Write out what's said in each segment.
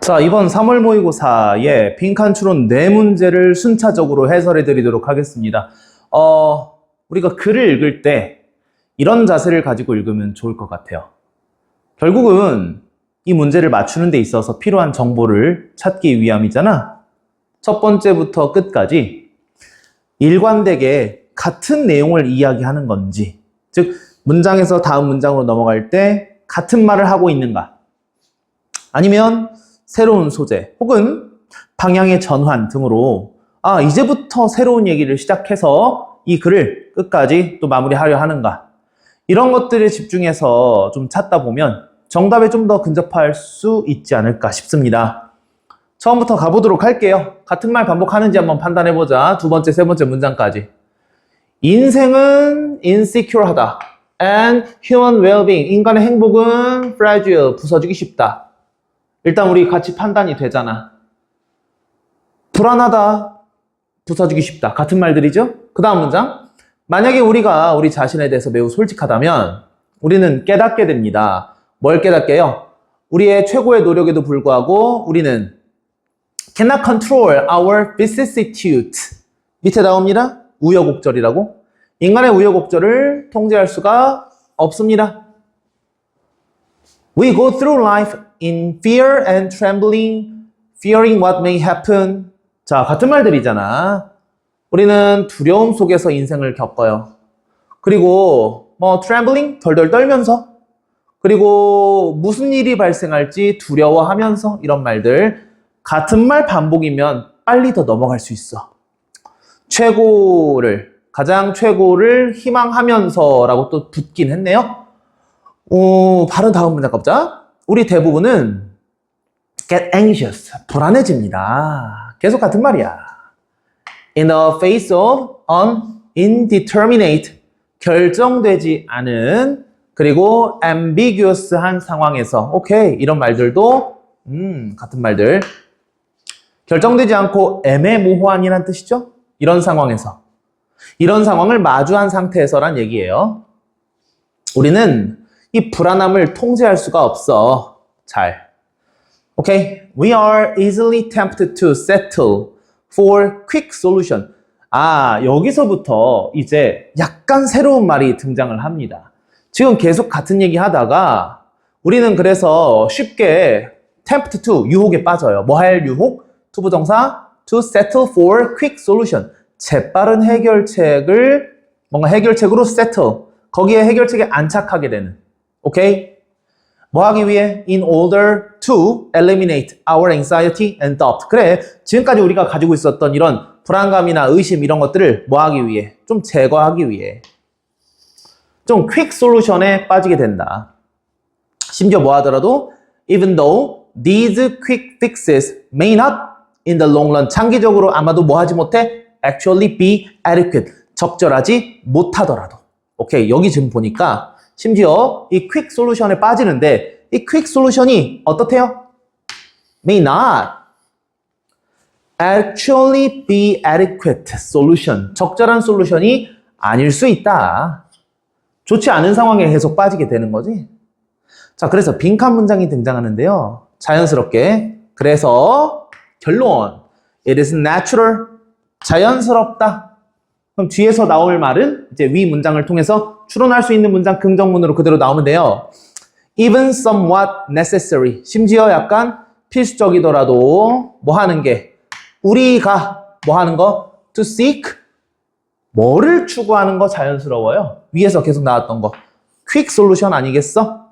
자, 이번 3월 모의고사의 빈칸 추론 4문제를 순차적으로 해설해 드리도록 하겠습니다. 우리가 글을 읽을 때 이런 자세를 가지고 읽으면 좋을 것 같아요. 결국은 이 문제를 맞추는 데 있어서 필요한 정보를 찾기 위함이잖아. 첫 번째부터 끝까지 일관되게 같은 내용을 이야기하는 건지, 즉 문장에서 다음 문장으로 넘어갈 때 같은 말을 하고 있는가, 아니면 새로운 소재 혹은 방향의 전환 등으로 이제부터 새로운 얘기를 시작해서 이 글을 끝까지 또 마무리하려 하는가, 이런 것들에 집중해서 좀 찾다 보면 정답에 좀 더 근접할 수 있지 않을까 싶습니다. 처음부터 가보도록 할게요. 같은 말 반복하는지 한번 판단해보자. 두 번째, 세 번째 문장까지. 인생은 insecure하다. And human well-being, 인간의 행복은 fragile, 부서지기 쉽다. 일단 우리 같이 판단이 되잖아. 불안하다, 부서지기 쉽다. 같은 말들이죠? 그 다음 문장. 만약에 우리가 우리 자신에 대해서 매우 솔직하다면 우리는 깨닫게 됩니다. 뭘 깨닫게요? 우리의 최고의 노력에도 불구하고 우리는 cannot control our vicissitudes. 밑에 나옵니다. 우여곡절이라고. 인간의 우여곡절을 통제할 수가 없습니다. We go through life in fear and trembling, fearing what may happen. 자, 같은 말들이잖아. 우리는 두려움 속에서 인생을 겪어요. 그리고 trembling, 덜덜 떨면서, 그리고 무슨 일이 발생할지 두려워하면서, 이런 말들. 같은 말 반복이면 빨리 더 넘어갈 수 있어. 가장 최고를 희망하면서 라고 또 붙긴 했네요. 바로 다음 문장 가보자. 우리 대부분은 get anxious, 불안해집니다. 계속 같은 말이야. In the face of indeterminate, 결정되지 않은, 그리고 ambiguous한 상황에서, 오케이, 이런 말들도 같은 말들. 결정되지 않고 애매모호한이란 뜻이죠? 이런 상황에서. 이런 상황을 마주한 상태에서란 얘기예요. 우리는 이 불안함을 통제할 수가 없어. 잘. 오케이? We are easily tempted to settle for quick solution. 여기서부터 이제 약간 새로운 말이 등장을 합니다. 지금 계속 같은 얘기 하다가 우리는 그래서 쉽게 tempt to, 유혹에 빠져요. 뭐 할 유혹? 투부정사 to settle for quick solution. 재빠른 해결책을 뭔가 해결책으로 settle. 거기에 해결책에 안착하게 되는. 오케이? 뭐 하기 위해? In order to eliminate our anxiety and doubt. 그래, 지금까지 우리가 가지고 있었던 이런 불안감이나 의심 이런 것들을 뭐 하기 위해? 좀 제거하기 위해. 좀 quick solution에 빠지게 된다. 심지어 뭐 하더라도 even though these quick fixes may not in the long run, 장기적으로 아마도 뭐 하지 못해? actually be adequate, 적절하지 못하더라도. 오케이, 여기 지금 보니까 심지어 이 quick solution에 빠지는데 이 quick solution이 어떻대요? may not actually be adequate solution, 적절한 솔루션이 아닐 수 있다. 좋지 않은 상황에 계속 빠지게 되는 거지. 자, 그래서 빈칸 문장이 등장하는데요. 자연스럽게. 그래서 결론. It is natural. 자연스럽다. 그럼 뒤에서 나올 말은 이제 위 문장을 통해서 추론할 수 있는 문장 긍정문으로 그대로 나오면 돼요. Even somewhat necessary. 심지어 약간 필수적이더라도 뭐 하는 게, 우리가 뭐 하는 거? To seek. 뭐를 추구하는 거 자연스러워요. 위에서 계속 나왔던 거. quick solution 아니겠어?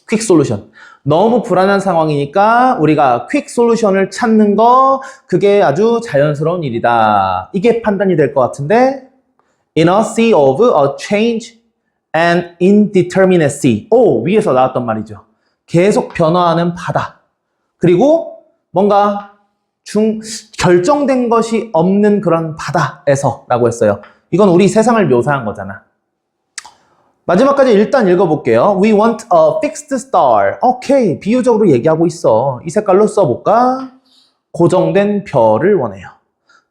quick solution. 너무 불안한 상황이니까 우리가 quick solution을 찾는 거, 그게 아주 자연스러운 일이다. 이게 판단이 될 것 같은데, in a sea of a change and indeterminacy. 위에서 나왔던 말이죠. 계속 변화하는 바다. 그리고 뭔가 결정된 것이 없는 그런 바다에서 라고 했어요. 이건 우리 세상을 묘사한 거잖아. 마지막까지 일단 읽어볼게요. We want a fixed star. 오케이, 비유적으로 얘기하고 있어. 이 색깔로 써볼까? 고정된 별을 원해요.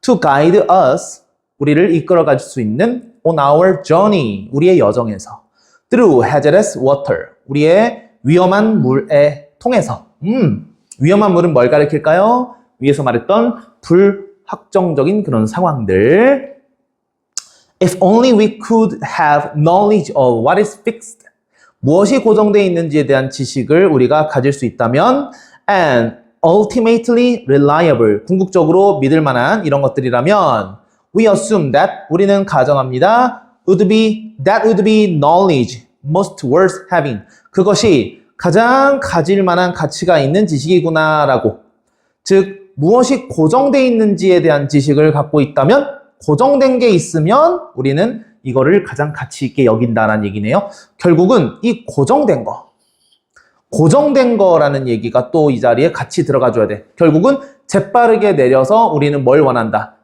To guide us, 우리를 이끌어갈 수 있는 on our journey, 우리의 여정에서. Through hazardous water, 우리의 위험한 물에 통해서. 위험한 물은 뭘 가리킬까요? 위에서 말했던 불확정적인 그런 상황들. If only we could have knowledge of what is fixed. 무엇이 고정되어 있는지에 대한 지식을 우리가 가질 수 있다면 and ultimately reliable. 궁극적으로 믿을 만한 이런 것들이라면 we assume that 우리는 가정합니다. that would be knowledge most worth having. 그것이 가장 가질 만한 가치가 있는 지식이구나라고. 즉 무엇이 고정되어 있는지에 대한 지식을 갖고 있다면 고정된 게 있으면 우리는 이거를 가장 가치 있게 여긴다라는 얘기네요. 결국은 이 고정된 거라는 얘기가 또 이 자리에 같이 들어가 줘야 돼. 결국은 재빠르게 내려서 우리는 뭘 원한다.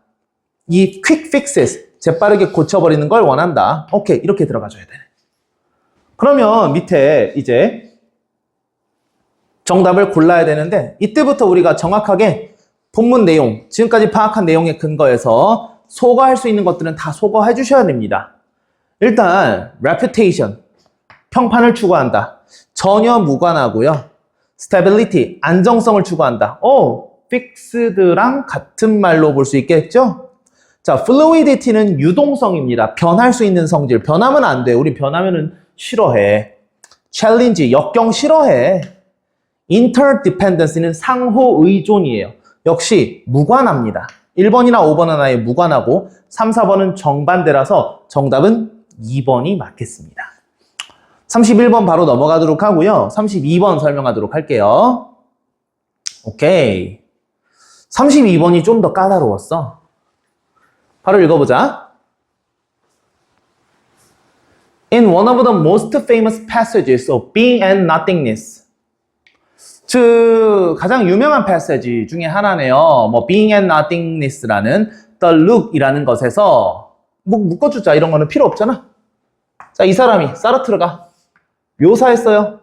이 quick fixes, 재빠르게 고쳐버리는 걸 원한다. 오케이, 이렇게 들어가 줘야 되네. 그러면 밑에 이제 정답을 골라야 되는데 이때부터 우리가 정확하게 본문 내용, 지금까지 파악한 내용에 근거해서 소거할 수 있는 것들은 다 소거해 주셔야 됩니다. 일단 reputation, 평판을 추구한다. 전혀 무관하고요. stability, 안정성을 추구한다. fixed랑 같은 말로 볼 수 있겠죠? 자, fluidity는 유동성입니다. 변할 수 있는 성질. 변하면 안 돼. 우리 변하면은 싫어해. challenge, 역경 싫어해. interdependency는 상호 의존이에요. 역시 무관합니다. 1번이나 5번은 아예 무관하고 3, 4번은 정반대라서 정답은 2번이 맞겠습니다. 31번 바로 넘어가도록 하고요. 32번 설명하도록 할게요. 오케이. 32번이 좀 더 까다로웠어. 바로 읽어보자. In one of the most famous passages of Being and Nothingness. 즉 가장 유명한 패시지 중에 하나네요. 뭐 Being and Nothingness라는 The Look이라는 것에서 뭐 묶어주자 이런 거는 필요 없잖아. 자, 이 사람이 사르트르가 묘사했어요.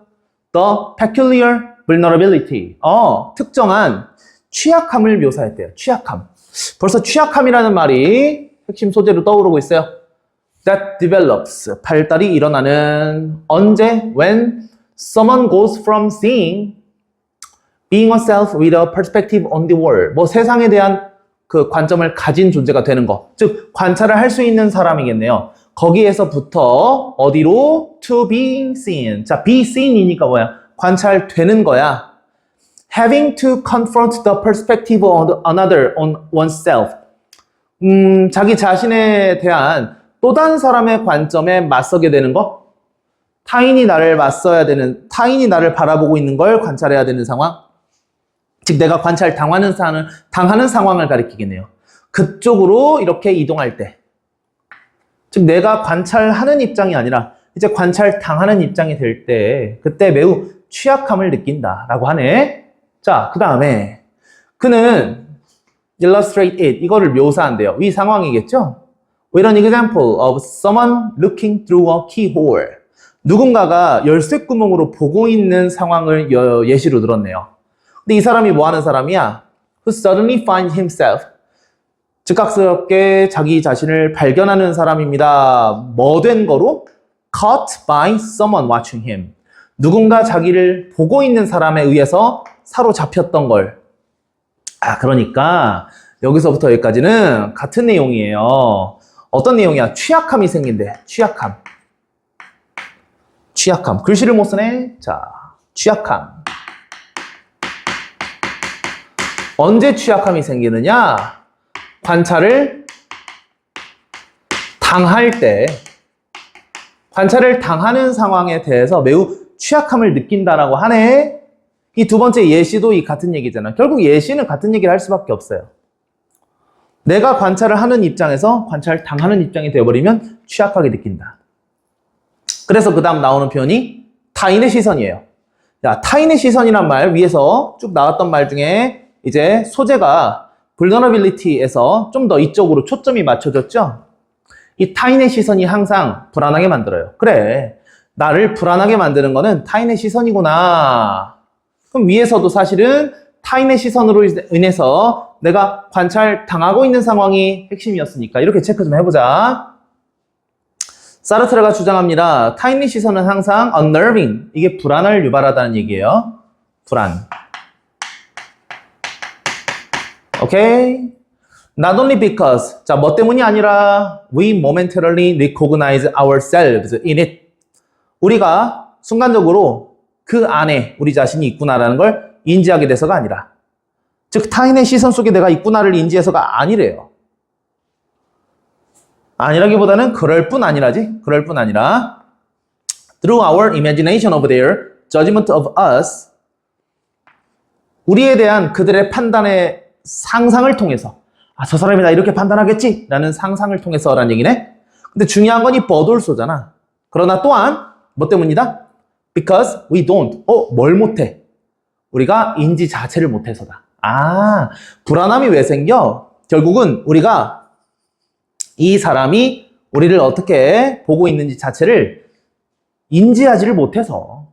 The peculiar vulnerability. 특정한 취약함을 묘사했대요. 취약함. 벌써 취약함이라는 말이 핵심 소재로 떠오르고 있어요. That develops. 발달이 일어나는 언제? When someone goes from seeing being a self with a perspective on the world. 뭐 세상에 대한 그 관점을 가진 존재가 되는 거. 즉 관찰을 할 수 있는 사람이겠네요. 거기에서부터 어디로? To being seen. 자, be seen이니까 뭐야? 관찰되는 거야. Having to confront the perspective of another on oneself. 자기 자신에 대한 또 다른 사람의 관점에 맞서게 되는 거. 타인이 나를 바라보고 있는 걸 관찰해야 되는 상황. 즉 내가 당하는 상황을 가리키겠네요. 그쪽으로 이렇게 이동할 때. 즉 내가 관찰하는 입장이 아니라 이제 관찰당하는 입장이 될 때 그때 매우 취약함을 느낀다라고 하네. 자, 그 다음에 그는 illustrate it, 이거를 묘사한대요. 이 상황이겠죠? With an example of someone looking through a keyhole. 누군가가 열쇠구멍으로 보고 있는 상황을 예시로 들었네요. 근데 이 사람이 뭐 하는 사람이야? Who suddenly finds himself. 즉각스럽게 자기 자신을 발견하는 사람입니다. 뭐 된 거로? Caught by someone watching him. 누군가 자기를 보고 있는 사람에 의해서 사로잡혔던 걸. 그러니까 여기서부터 여기까지는 같은 내용이에요. 어떤 내용이야? 취약함이 생긴대. 취약함. 글씨를 못 쓰네. 자, 취약함. 언제 취약함이 생기느냐? 관찰을 당할 때, 관찰을 당하는 상황에 대해서 매우 취약함을 느낀다라고 하네. 이 두 번째 예시도 이 같은 얘기잖아. 결국 예시는 같은 얘기를 할 수밖에 없어요. 내가 관찰을 하는 입장에서 관찰을 당하는 입장이 되어버리면 취약하게 느낀다. 그래서 그 다음 나오는 표현이 타인의 시선이에요. 자, 타인의 시선이란 말 위에서 쭉 나왔던 말 중에 이제 소재가 vulnerability에서 좀 더 이쪽으로 초점이 맞춰졌죠? 이 타인의 시선이 항상 불안하게 만들어요. 그래, 나를 불안하게 만드는 거는 타인의 시선이구나. 그럼 위에서도 사실은 타인의 시선으로 인해서 내가 관찰당하고 있는 상황이 핵심이었으니까 이렇게 체크 좀 해보자. 사르트르가 주장합니다. 타인의 시선은 항상 unnerving, 이게 불안을 유발하다는 얘기예요. 불안. 오케이? Not only because, 자, 뭐 때문이 아니라 we momentarily recognize ourselves in it. 우리가 순간적으로 그 안에 우리 자신이 있구나라는 걸 인지하게 돼서가 아니라, 즉 타인의 시선 속에 내가 있구나를 인지해서가 아니래요. 아니라기보다는 그럴 뿐 아니라지. 그럴 뿐 아니라 through our imagination of their judgment of us, 우리에 대한 그들의 판단의 상상을 통해서, 아, 저 사람이 나 이렇게 판단하겠지 라는 상상을 통해서라는 얘기네. 근데 중요한 건 이 but also잖아. 그러나 또한 뭐 때문이다? Because we don't. 뭘 못해? 우리가 인지 자체를 못해서다. 아, 불안함이 왜 생겨? 결국은 우리가 이 사람이 우리를 어떻게 보고 있는지 자체를 인지하지를 못해서,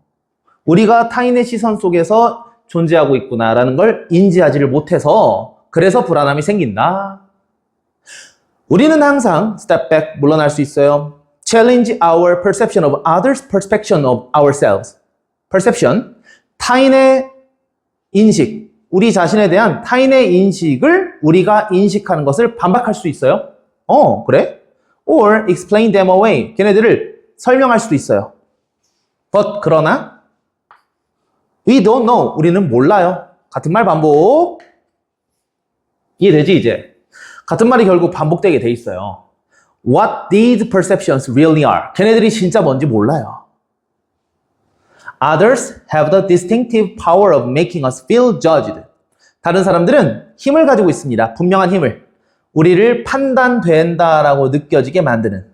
우리가 타인의 시선 속에서 존재하고 있구나라는 걸 인지하지를 못해서 그래서 불안함이 생긴다. 우리는 항상 step back, 물러날 수 있어요. Challenge our perception of others' perception of ourselves. Perception, 타인의 인식, 우리 자신에 대한 타인의 인식을 우리가 인식하는 것을 반박할 수 있어요. 그래? Or explain them away. 걔네들을 설명할 수도 있어요. But 그러나 we don't know. 우리는 몰라요. 같은 말 반복. 이해되지 이제? 같은 말이 결국 반복되게 돼 있어요. What these perceptions really are. 걔네들이 진짜 뭔지 몰라요. Others have the distinctive power of making us feel judged. 다른 사람들은 힘을 가지고 있습니다. 분명한 힘을. 우리를 판단된다라고 느껴지게 만드는.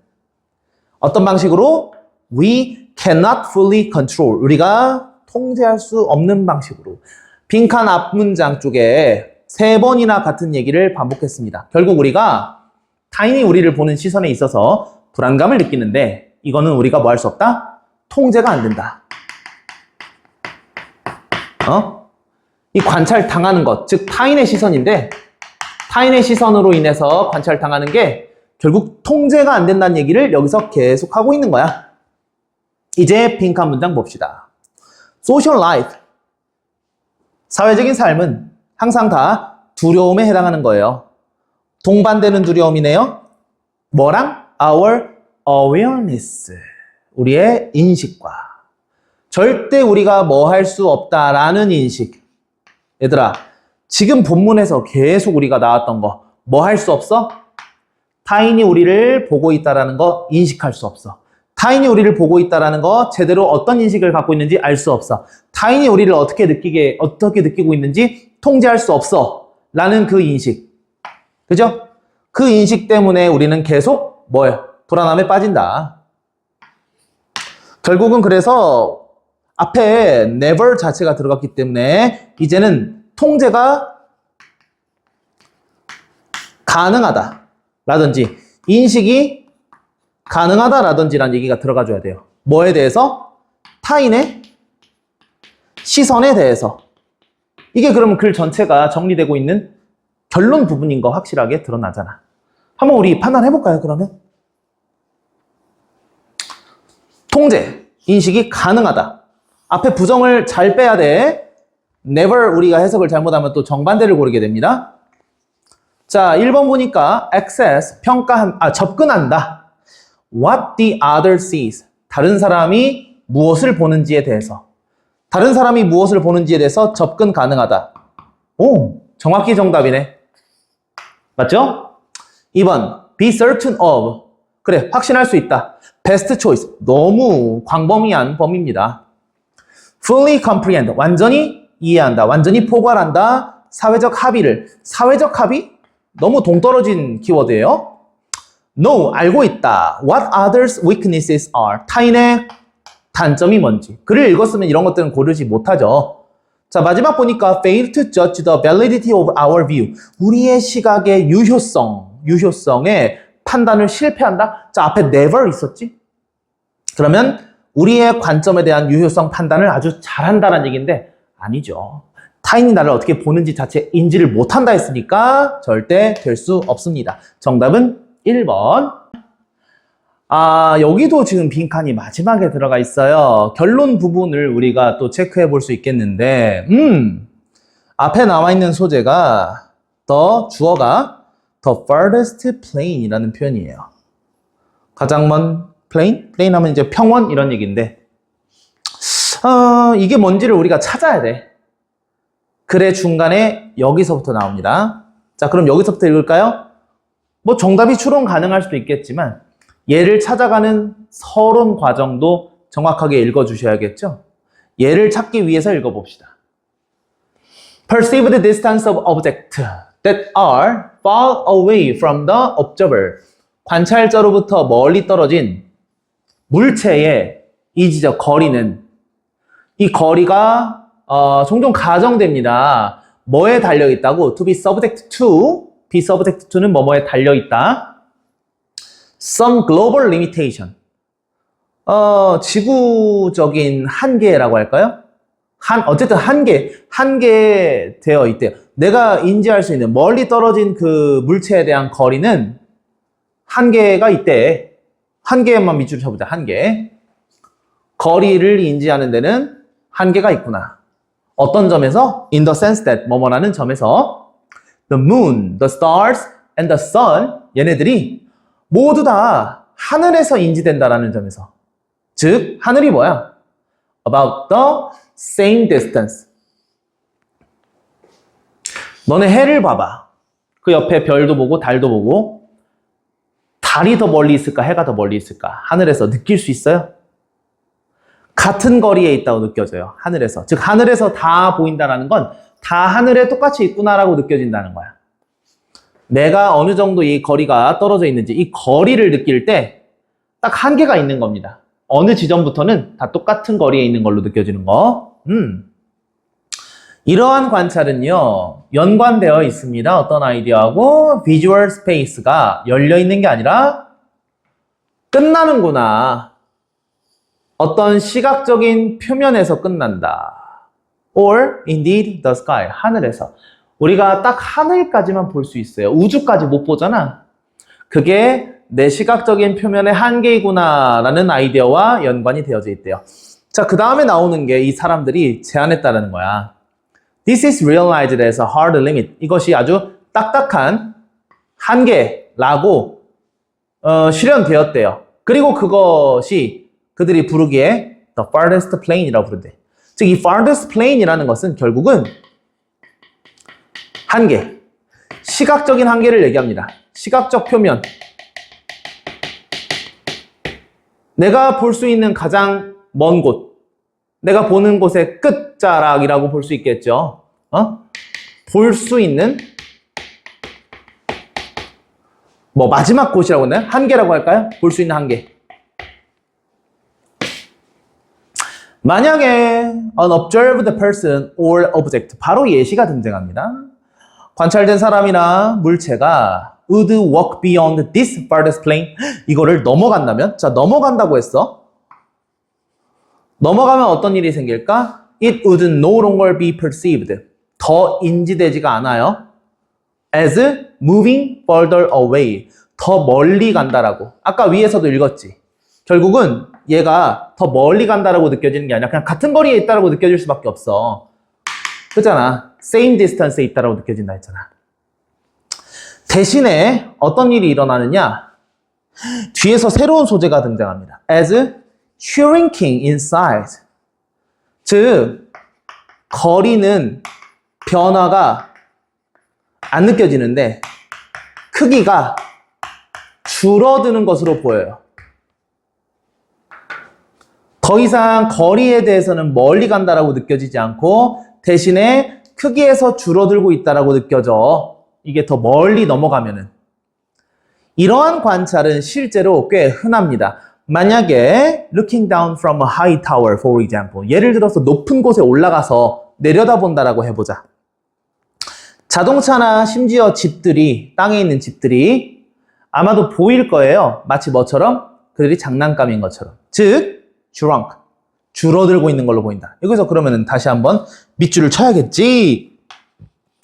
어떤 방식으로? We cannot fully control. 우리가 통제할 수 없는 방식으로. 빈칸 앞 문장 쪽에 3번이나 같은 얘기를 반복했습니다. 결국 우리가 타인이 우리를 보는 시선에 있어서 불안감을 느끼는데, 이거는 우리가 뭐 할 수 없다? 통제가 안 된다. 이 관찰당하는 것, 즉 타인의 시선인데, 타인의 시선으로 인해서 관찰당하는 게 결국 통제가 안 된다는 얘기를 여기서 계속 하고 있는 거야. 이제 빈칸 문장 봅시다. Social life, 사회적인 삶은 항상 다 두려움에 해당하는 거예요. 동반되는 두려움이네요. 뭐랑? Our awareness, 우리의 인식과. 절대 우리가 뭐 할 수 없다라는 인식. 얘들아, 지금 본문에서 계속 우리가 나왔던 거, 뭐 할 수 없어? 타인이 우리를 보고 있다라는 거 인식할 수 없어. 타인이 우리를 보고 있다라는 거 제대로 어떤 인식을 갖고 있는지 알 수 없어. 타인이 우리를 어떻게 느끼고 있는지 통제할 수 없어. 라는 그 인식. 그죠? 그 인식 때문에 우리는 계속 뭐예요? 불안함에 빠진다. 결국은 그래서 앞에 never 자체가 들어갔기 때문에 이제는 통제가 가능하다 라든지 인식이 가능하다 라든지라는 얘기가 들어가줘야 돼요. 뭐에 대해서? 타인의 시선에 대해서. 이게 그러면 글 전체가 정리되고 있는 결론 부분인 거 확실하게 드러나잖아. 한번 우리 판단해볼까요, 그러면? 통제, 인식이 가능하다. 앞에 부정을 잘 빼야 돼. never 우리가 해석을 잘못하면 또 정반대를 고르게 됩니다. 자, 1번 보니까 access, 접근한다. What the other sees, 다른 사람이 무엇을 보는지에 대해서. 다른 사람이 무엇을 보는지에 대해서 접근 가능하다. 오, 정확히 정답이네. 맞죠? 2번, be certain of, 그래, 확신할 수 있다. best choice, 너무 광범위한 범위입니다. fully comprehend, 완전히 이해한다, 완전히 포괄한다. 사회적 합의를, 사회적 합의? 너무 동떨어진 키워드예요. know, 알고 있다. what others' weaknesses are, 타인의 단점이 뭔지. 글을 읽었으면 이런 것들은 고르지 못하죠. 자, 마지막 보니까 fail to judge the validity of our view, 우리의 시각의 유효성의 판단을 실패한다. 자, 앞에 never 있었지? 그러면 우리의 관점에 대한 유효성 판단을 아주 잘한다는 얘기인데 아니죠. 타인이 나를 어떻게 보는지 자체 인지를 못한다 했으니까 절대 될 수 없습니다. 정답은 1번. 아, 여기도 지금 빈칸이 마지막에 들어가 있어요. 결론 부분을 우리가 또 체크해 볼 수 있겠는데, 앞에 나와 있는 소재가 주어가 the farthest plain이라는 표현이에요. 가장 먼 plain 하면 이제 평원 이런 얘기인데 이게 뭔지를 우리가 찾아야 돼. 글의 중간에 여기서부터 나옵니다. 자, 그럼 여기서부터 읽을까요? 뭐 정답이 추론 가능할 수도 있겠지만 얘를 찾아가는 서론 과정도 정확하게 읽어주셔야겠죠? 얘를 찾기 위해서 읽어봅시다. Perceive the distance of objects that are far away from the observer. 관찰자로부터 멀리 떨어진 물체의 이지적 거리는 이 거리가 종종 가정됩니다. 뭐에 달려있다고? To be subject to, be subject to는 뭐뭐에 달려있다. Some global limitation. 지구적인 한계라고 할까요? 어쨌든 한계 되어 있대요. 내가 인지할 수 있는 멀리 떨어진 그 물체에 대한 거리는 한계가 있대. 한계에만 밑줄을 쳐보자. 한계. 거리를 인지하는 데는 한계가 있구나. 어떤 점에서? In the sense that 뭐뭐라는 점에서 the moon, the stars, and the sun 얘네들이 모두 다 하늘에서 인지된다라는 점에서 즉 하늘이 뭐야? About the same distance. 너네 해를 봐봐. 그 옆에 별도 보고 달도 보고 달이 더 멀리 있을까? 해가 더 멀리 있을까? 하늘에서 느낄 수 있어요? 같은 거리에 있다고 느껴져요. 하늘에서. 즉 하늘에서 다 보인다는 건 다 하늘에 똑같이 있구나라고 느껴진다는 거야. 내가 어느 정도 이 거리가 떨어져 있는지 이 거리를 느낄 때 딱 한계가 있는 겁니다. 어느 지점부터는 다 똑같은 거리에 있는 걸로 느껴지는 거. 이러한 관찰은요, 연관되어 있습니다. 어떤 아이디어하고 visual space가 열려 있는 게 아니라 끝나는구나. 어떤 시각적인 표면에서 끝난다. Or indeed the sky. 하늘에서. 우리가 딱 하늘까지만 볼 수 있어요. 우주까지 못 보잖아. 그게 내 시각적인 표면의 한계이구나 라는 아이디어와 연관이 되어져 있대요. 자, 그 다음에 나오는 게 이 사람들이 제안했다는 거야. This is realized as a hard limit. 이것이 아주 딱딱한 한계라고 실현되었대요. 그리고 그것이 그들이 부르기에 the farthest plain이라고 부른대. 즉, 이 farthest plain이라는 것은 결국은 한계, 시각적인 한계를 얘기합니다. 시각적 표면. 내가 볼 수 있는 가장 먼 곳, 내가 보는 곳의 끝자락이라고 볼 수 있겠죠. 볼 수 있는 뭐 마지막 곳이라고 했나요? 한계라고 할까요? 볼 수 있는 한계. 만약에 an observed person or object, 바로 예시가 등장합니다. 관찰된 사람이나 물체가 would walk beyond this farthest plane. 이거를 넘어간다면? 자, 넘어간다고 했어. 넘어가면 어떤 일이 생길까? It would no longer be perceived. 더 인지되지가 않아요. As moving further away. 더 멀리 간다라고. 아까 위에서도 읽었지. 결국은 얘가 더 멀리 간다라고 느껴지는 게 아니라 그냥 같은 거리에 있다라고 느껴질 수밖에 없어. 그잖아. same distance에 있다라고 느껴진다 했잖아. 대신에 어떤 일이 일어나느냐? 뒤에서 새로운 소재가 등장합니다. As shrinking in size. 즉, 거리는 변화가 안 느껴지는데 크기가 줄어드는 것으로 보여요. 더 이상 거리에 대해서는 멀리 간다라고 느껴지지 않고 대신에 크기에서 줄어들고 있다라고 느껴져. 이게 더 멀리 넘어가면은. 이러한 관찰은 실제로 꽤 흔합니다. 만약에 looking down from a high tower, for example. 예를 들어서 높은 곳에 올라가서 내려다본다라고 해보자. 자동차나 심지어 집들이, 땅에 있는 집들이 아마도 보일 거예요. 마치 뭐처럼? 그들이 장난감인 것처럼. 즉, shrunk. 줄어들고 있는 걸로 보인다. 여기서 그러면 다시 한번 밑줄을 쳐야겠지.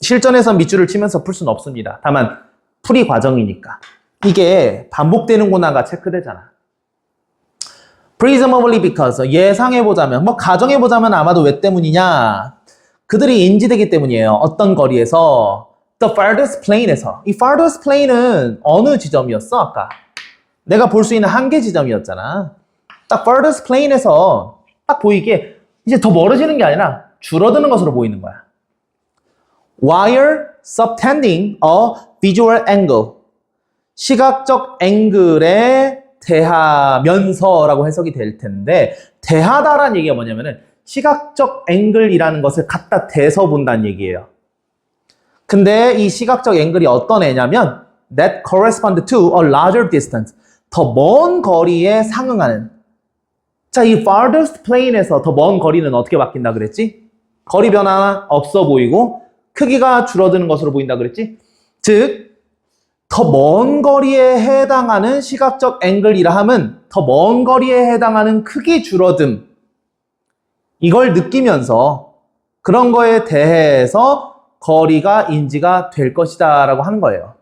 실전에서 밑줄을 치면서 풀 수는 없습니다. 다만 풀이 과정이니까. 이게 반복되는구나가 체크되잖아. Presumably because 예상해보자면 뭐 가정해보자면 아마도 왜 때문이냐. 그들이 인지되기 때문이에요. 어떤 거리에서 the farthest plane에서 이 farthest plane은 어느 지점이었어 아까? 내가 볼 수 있는 한계 지점이었잖아. 딱 farthest plane에서 딱 보이게 이제 더 멀어지는 게 아니라 줄어드는 것으로 보이는 거야. While subtending a visual angle. 시각적 앵글에 대하면서라고 해석이 될 텐데 대하다라는 얘기가 뭐냐면은 시각적 앵글이라는 것을 갖다 대서 본다는 얘기예요. 근데 이 시각적 앵글이 어떤 애냐면 that correspond to a larger distance. 더 먼 거리에 상응하는. 자, 이 farthest plane에서 더 먼 거리는 어떻게 바뀐다 그랬지? 거리 변화 없어 보이고 크기가 줄어드는 것으로 보인다 그랬지? 즉, 더 먼 거리에 해당하는 시각적 앵글이라 함은 더 먼 거리에 해당하는 크기 줄어듦. 이걸 느끼면서 그런 거에 대해서 거리가 인지가 될 것이다 라고 하는 거예요.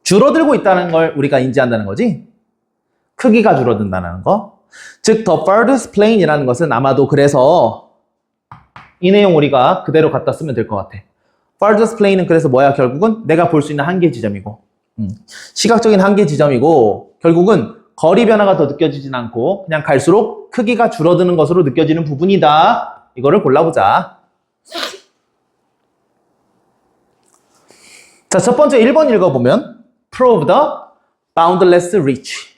줄어들고 있다는 걸 우리가 인지한다는 거지? 크기가 줄어든다는 거. 즉, the farthest plane이라는 것은 아마도 그래서 이 내용 우리가 그대로 갖다 쓰면 될 것 같아. farthest plane은 그래서 뭐야? 결국은 내가 볼 수 있는 한계 지점이고 시각적인 한계 지점이고 결국은 거리 변화가 더 느껴지진 않고 그냥 갈수록 크기가 줄어드는 것으로 느껴지는 부분이다. 이거를 골라보자. 자, 첫 번째 1번 읽어보면 prove the boundless reach.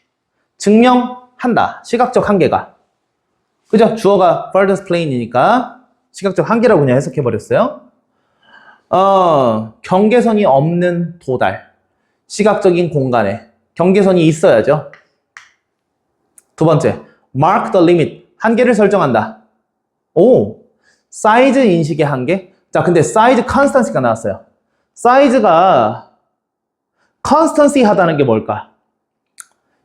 증명한다. 시각적 한계가. 그죠? 주어가 farthest plane이니까 시각적 한계라고 그냥 해석해버렸어요. 경계선이 없는 도달. 시각적인 공간에 경계선이 있어야죠. 두 번째, mark the limit. 한계를 설정한다. 오, 사이즈 인식의 한계? 자, 근데 사이즈 constancy가 나왔어요. 사이즈가 constancy 하다는 게 뭘까?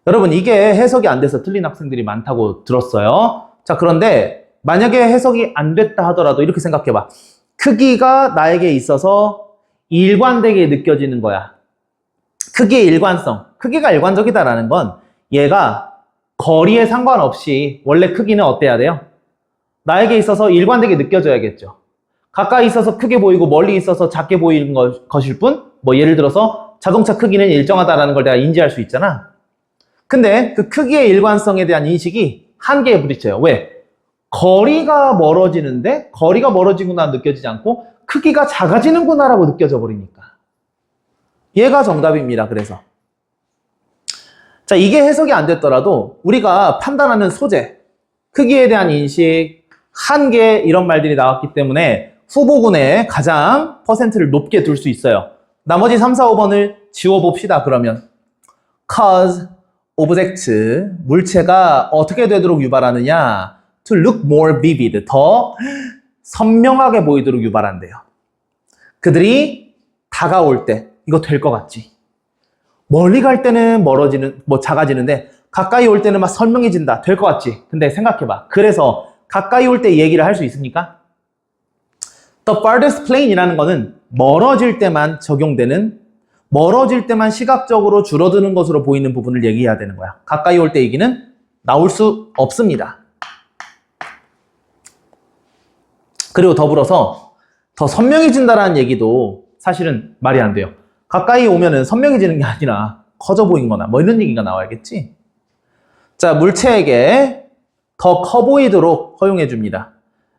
여러분, 이게 해석이 안 돼서 틀린 학생들이 많다고 들었어요. 자, 그런데 만약에 해석이 안 됐다 하더라도 이렇게 생각해봐. 크기가 나에게 있어서 일관되게 느껴지는 거야. 크기의 일관성. 크기가 일관적이다라는 건 얘가 거리에 상관없이 원래 크기는 어때야 돼요? 나에게 있어서 일관되게 느껴져야겠죠. 가까이 있어서 크게 보이고 멀리 있어서 작게 보이는 것일 뿐, 뭐 예를 들어서 자동차 크기는 일정하다라는 걸 내가 인지할 수 있잖아. 근데 그 크기의 일관성에 대한 인식이 한계에 부딪혀요. 왜? 거리가 멀어지는데 거리가 멀어지구나 느껴지지 않고 크기가 작아지는구나라고 느껴져 버리니까. 얘가 정답입니다. 그래서. 자, 이게 해석이 안 됐더라도 우리가 판단하는 소재, 크기에 대한 인식, 한계 이런 말들이 나왔기 때문에 후보군에 가장 퍼센트를 높게 둘 수 있어요. 나머지 3, 4, 5번을 지워봅시다. 그러면 cause object, 물체가 어떻게 되도록 유발하느냐? to look more vivid, 더 선명하게 보이도록 유발한대요. 그들이 다가올 때 이거 될 것 같지? 멀리 갈 때는 작아지는데 가까이 올 때는 막 선명해진다. 될 것 같지? 근데 생각해봐. 그래서 가까이 올 때 얘기를 할 수 있습니까? The farthest plane이라는 거는 멀어질 때만 적용되는, 멀어질 때만 시각적으로 줄어드는 것으로 보이는 부분을 얘기해야 되는 거야. 가까이 올 때 얘기는 나올 수 없습니다. 그리고 더불어서 더 선명해진다라는 얘기도 사실은 말이 안 돼요. 가까이 오면은 선명해지는 게 아니라 커져 보이거나 뭐 이런 얘기가 나와야겠지. 자, 물체에게 더 커 보이도록 허용해 줍니다.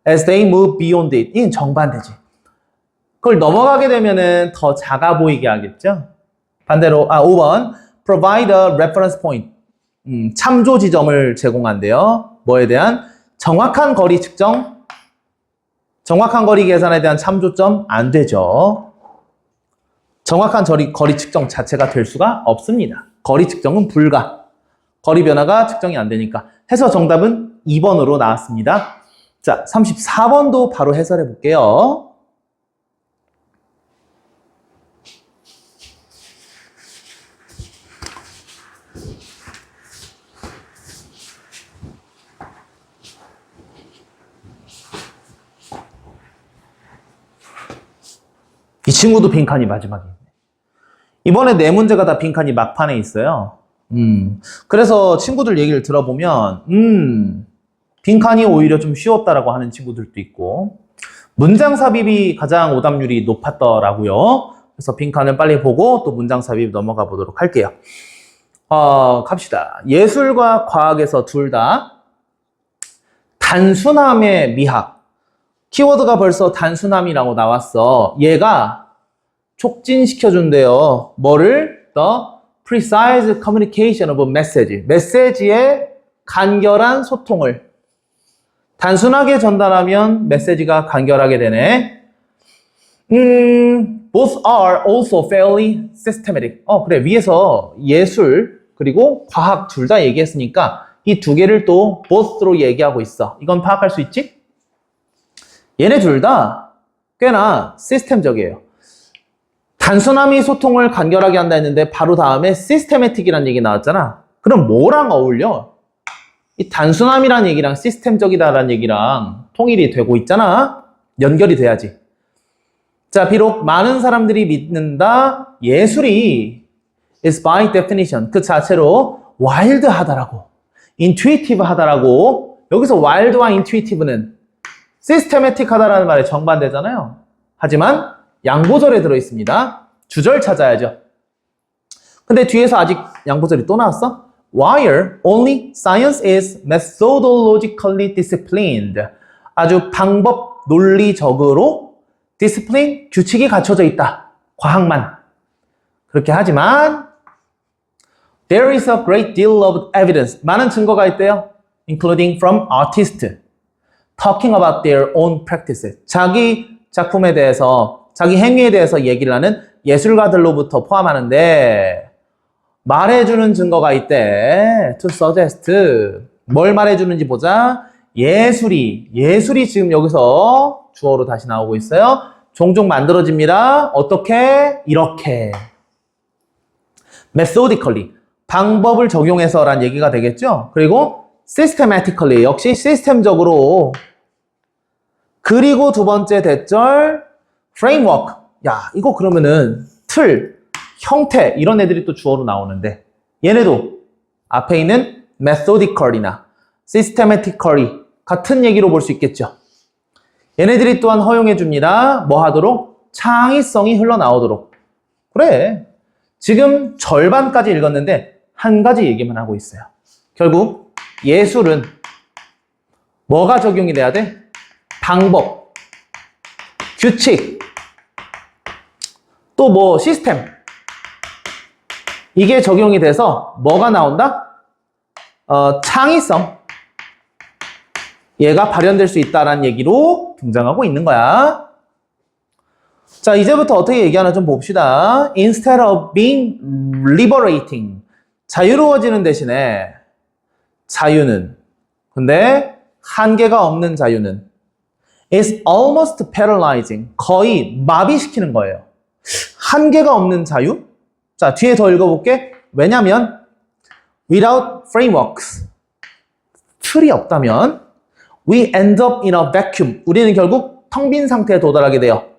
As they move beyond it. 이건 정반대지. 그걸 넘어가게 되면은 더 작아 보이게 하겠죠. 반대로 5번 provide a reference point. 참조 지점을 제공한대요. 뭐에 대한? 정확한 거리 측정. 정확한 거리 계산에 대한 참조점 안 되죠. 정확한 거리 측정 자체가 될 수가 없습니다. 거리 측정은 불가. 거리 변화가 측정이 안 되니까. 해서 정답은 2번으로 나왔습니다. 자, 34번도 바로 해설해 볼게요. 이 친구도 빈칸이 마지막에 있네. 이번에 네 문제가 다 빈칸이 막판에 있어요. 그래서 친구들 얘기를 들어보면 빈칸이 오히려 좀 쉬웠다라고 하는 친구들도 있고 문장 삽입이 가장 오답률이 높았더라고요. 그래서 빈칸을 빨리 보고 또 문장 삽입 넘어가 보도록 할게요. 갑시다. 예술과 과학에서 둘 다 단순함의 미학. 키워드가 벌써 단순함이라고 나왔어. 얘가 촉진시켜준대요. 뭐를? The precise communication of message. 메시지의 간결한 소통을. 단순하게 전달하면 메시지가 간결하게 되네. Both are also fairly systematic. 그래. 위에서 예술 그리고 과학 둘 다 얘기했으니까 이 두 개를 또 both로 얘기하고 있어. 이건 파악할 수 있지? 얘네 둘 다 꽤나 시스템적이에요. 단순함이 소통을 간결하게 한다 했는데 바로 다음에 systematic이라는 얘기 나왔잖아. 그럼 뭐랑 어울려? 이 단순함이란 얘기랑 시스템적이다라는 얘기랑 통일이 되고 있잖아. 연결이 돼야지. 자, 비록 많은 사람들이 믿는다. 예술이 is by definition 그 자체로 와일드하다라고, intuitive하다라고. 여기서 wild와 intuitive는 systematic하다라는 말에 정반대잖아요. 하지만 양보절에 들어있습니다. 주절 찾아야죠. 근데 뒤에서 아직 양보절이 또 나왔어? While only science is methodologically disciplined. 아주 방법 논리적으로 discipline, 규칙이 갖춰져 있다. 과학만. 그렇게 하지만 there is a great deal of evidence. 많은 증거가 있대요. Including from artists. Talking about their own practices. 자기 작품에 대해서, 자기 행위에 대해서 얘기를 하는 예술가들로부터 포함하는데 말해주는 증거가 있대. To suggest. 뭘 말해주는지 보자. 예술이 지금 여기서 주어로 다시 나오고 있어요. 종종 만들어집니다. 어떻게? 이렇게. methodically. 방법을 적용해서란 얘기가 되겠죠. 그리고 systematically. 역시 시스템적으로. 그리고 두 번째 대절 framework. 야, 이거 그러면은 틀, 형태 이런 애들이 또 주어로 나오는데 얘네도 앞에 있는 methodically나 systematically 같은 얘기로 볼 수 있겠죠. 얘네들이 또한 허용해 줍니다. 뭐 하도록? 창의성이 흘러나오도록. 그래. 지금 절반까지 읽었는데 한 가지 얘기만 하고 있어요. 결국 예술은 뭐가 적용이 돼야 돼? 방법, 규칙, 또 뭐 시스템. 이게 적용이 돼서 뭐가 나온다? 창의성. 얘가 발현될 수 있다라는 얘기로 등장하고 있는 거야. 자, 이제부터 어떻게 얘기하나 좀 봅시다. Instead of being liberating. 자유로워지는 대신에 자유는, 근데 한계가 없는 자유는 is almost paralyzing. 거의 마비시키는 거예요. 한계가 없는 자유? 자, 뒤에 더 읽어볼게. 왜냐면 without frameworks. 틀이 없다면 we end up in a vacuum. 우리는 결국 텅 빈 상태에 도달하게 돼요.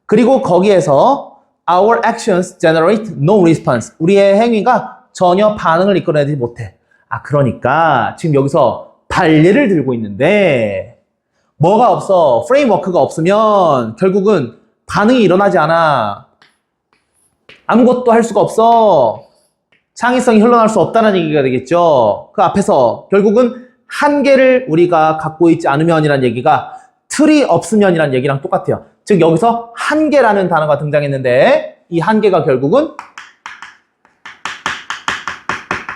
그리고 거기에서 our actions generate no response. 우리의 행위가 전혀 반응을 이끌어내지 못해. 그러니까 지금 여기서 반례를 들고 있는데 뭐가 없어? 프레임워크가 없으면 결국은 반응이 일어나지 않아. 아무것도 할 수가 없어. 창의성이 흘러날 수 없다는 얘기가 되겠죠. 그 앞에서 결국은 한계를 우리가 갖고 있지 않으면이란 얘기가 틀이 없으면이란 얘기랑 똑같아요. 즉 여기서 한계라는 단어가 등장했는데 이 한계가 결국은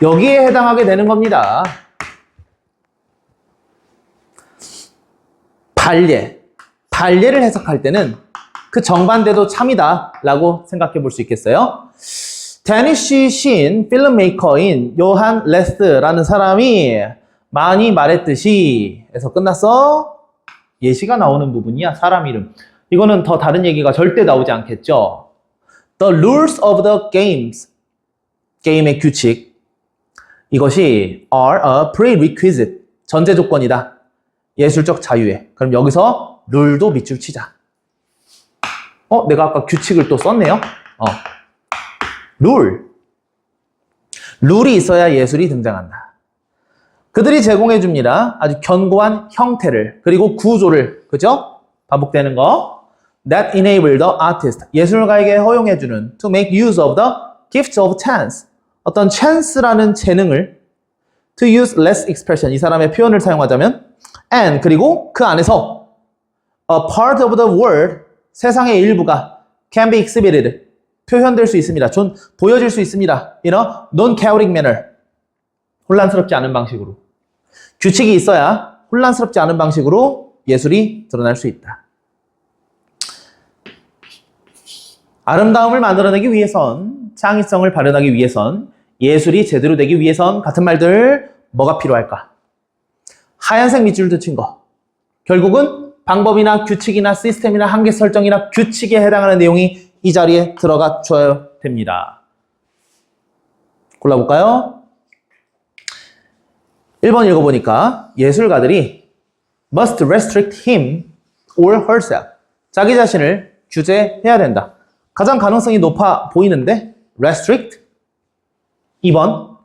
여기에 해당하게 되는 겁니다. 반례를 해석할 때는 그 정반대도 참이다 라고 생각해 볼 수 있겠어요. 데니시 시인, 필름메이커인 요한 레스라는 사람이 많이 말했듯이 해서 끝났어. 예시가 나오는 부분이야. 사람 이름. 이거는 더 다른 얘기가 절대 나오지 않겠죠. The rules of the games. 게임의 규칙. 이것이 are a prerequisite. 전제 조건이다. 예술적 자유에. 그럼 여기서 룰도 밑줄 치자. 내가 아까 규칙을 또 썼네요. 룰이 있어야 예술이 등장한다. 그들이 제공해 줍니다. 아주 견고한 형태를, 그리고 구조를, 그죠? 반복되는 거. That enable the artist. 예술가에게 허용해주는 to make use of the gift of chance. 어떤 chance라는 재능을 to use less expression. 이 사람의 표현을 사용하자면 and 그리고 그 안에서 a part of the world. 세상의 일부가 can be exhibited. 표현될 수 있습니다. 보여질 수 있습니다. In a non-chaotic manner. 혼란스럽지 않은 방식으로. 규칙이 있어야 혼란스럽지 않은 방식으로 예술이 드러날 수 있다. 아름다움을 만들어내기 위해선, 창의성을 발현하기 위해선, 예술이 제대로 되기 위해선 같은 말들 뭐가 필요할까? 하얀색 밑줄 친 거. 결국은 방법이나 규칙이나 시스템이나 한계 설정이나 규칙에 해당하는 내용이 이 자리에 들어가 줘야 됩니다. 골라볼까요? 1번 읽어보니까 예술가들이 must restrict him or herself. 자기 자신을 규제해야 된다. 가장 가능성이 높아 보이는데 restrict. 2번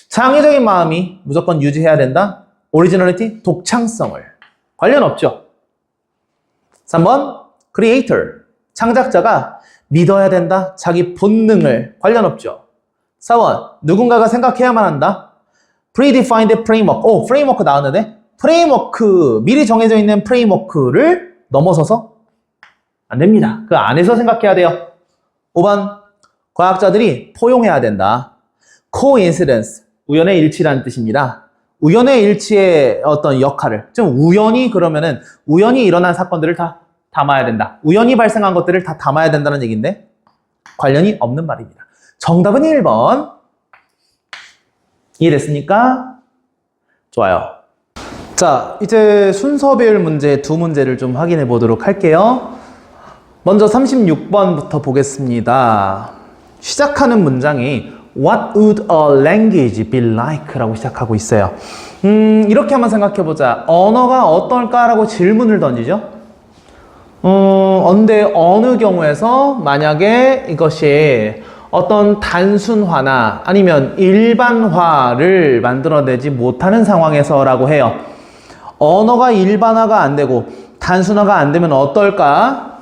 창의적인 마음이 무조건 유지해야 된다. originality, 독창성을. 관련 없죠. 3번 creator. 창작자가 믿어야 된다. 자기 본능을. 관련 없죠. 4번 누군가가 생각해야만 한다. predefined framework. 프레임워크 나왔는데 프레임워크, 미리 정해져 있는 프레임워크를 넘어서서 안 됩니다. 그 안에서 생각해야 돼요. 5번 과학자들이 포용해야 된다. coincidence, 우연의 일치라는 뜻입니다. 우연의 일치의 어떤 역할을, 좀 우연히 그러면은 우연히 일어난 사건들을 다 담아야 된다. 우연히 발생한 것들을 다 담아야 된다는 얘기인데 관련이 없는 말입니다. 정답은 1번. 이해됐습니까? 좋아요. 자, 이제 순서별 문제 두 문제를 좀 확인해 보도록 할게요. 먼저 36번부터 보겠습니다. 시작하는 문장이 What would a language be like? 라고 시작하고 있어요. 이렇게 한번 생각해 보자. 언어가 어떨까라고 질문을 던지죠. 근데 어느 경우에서 만약에 이것이 어떤 단순화나 아니면 일반화를 만들어내지 못하는 상황에서라고 해요. 언어가 일반화가 안 되고 단순화가 안 되면 어떨까?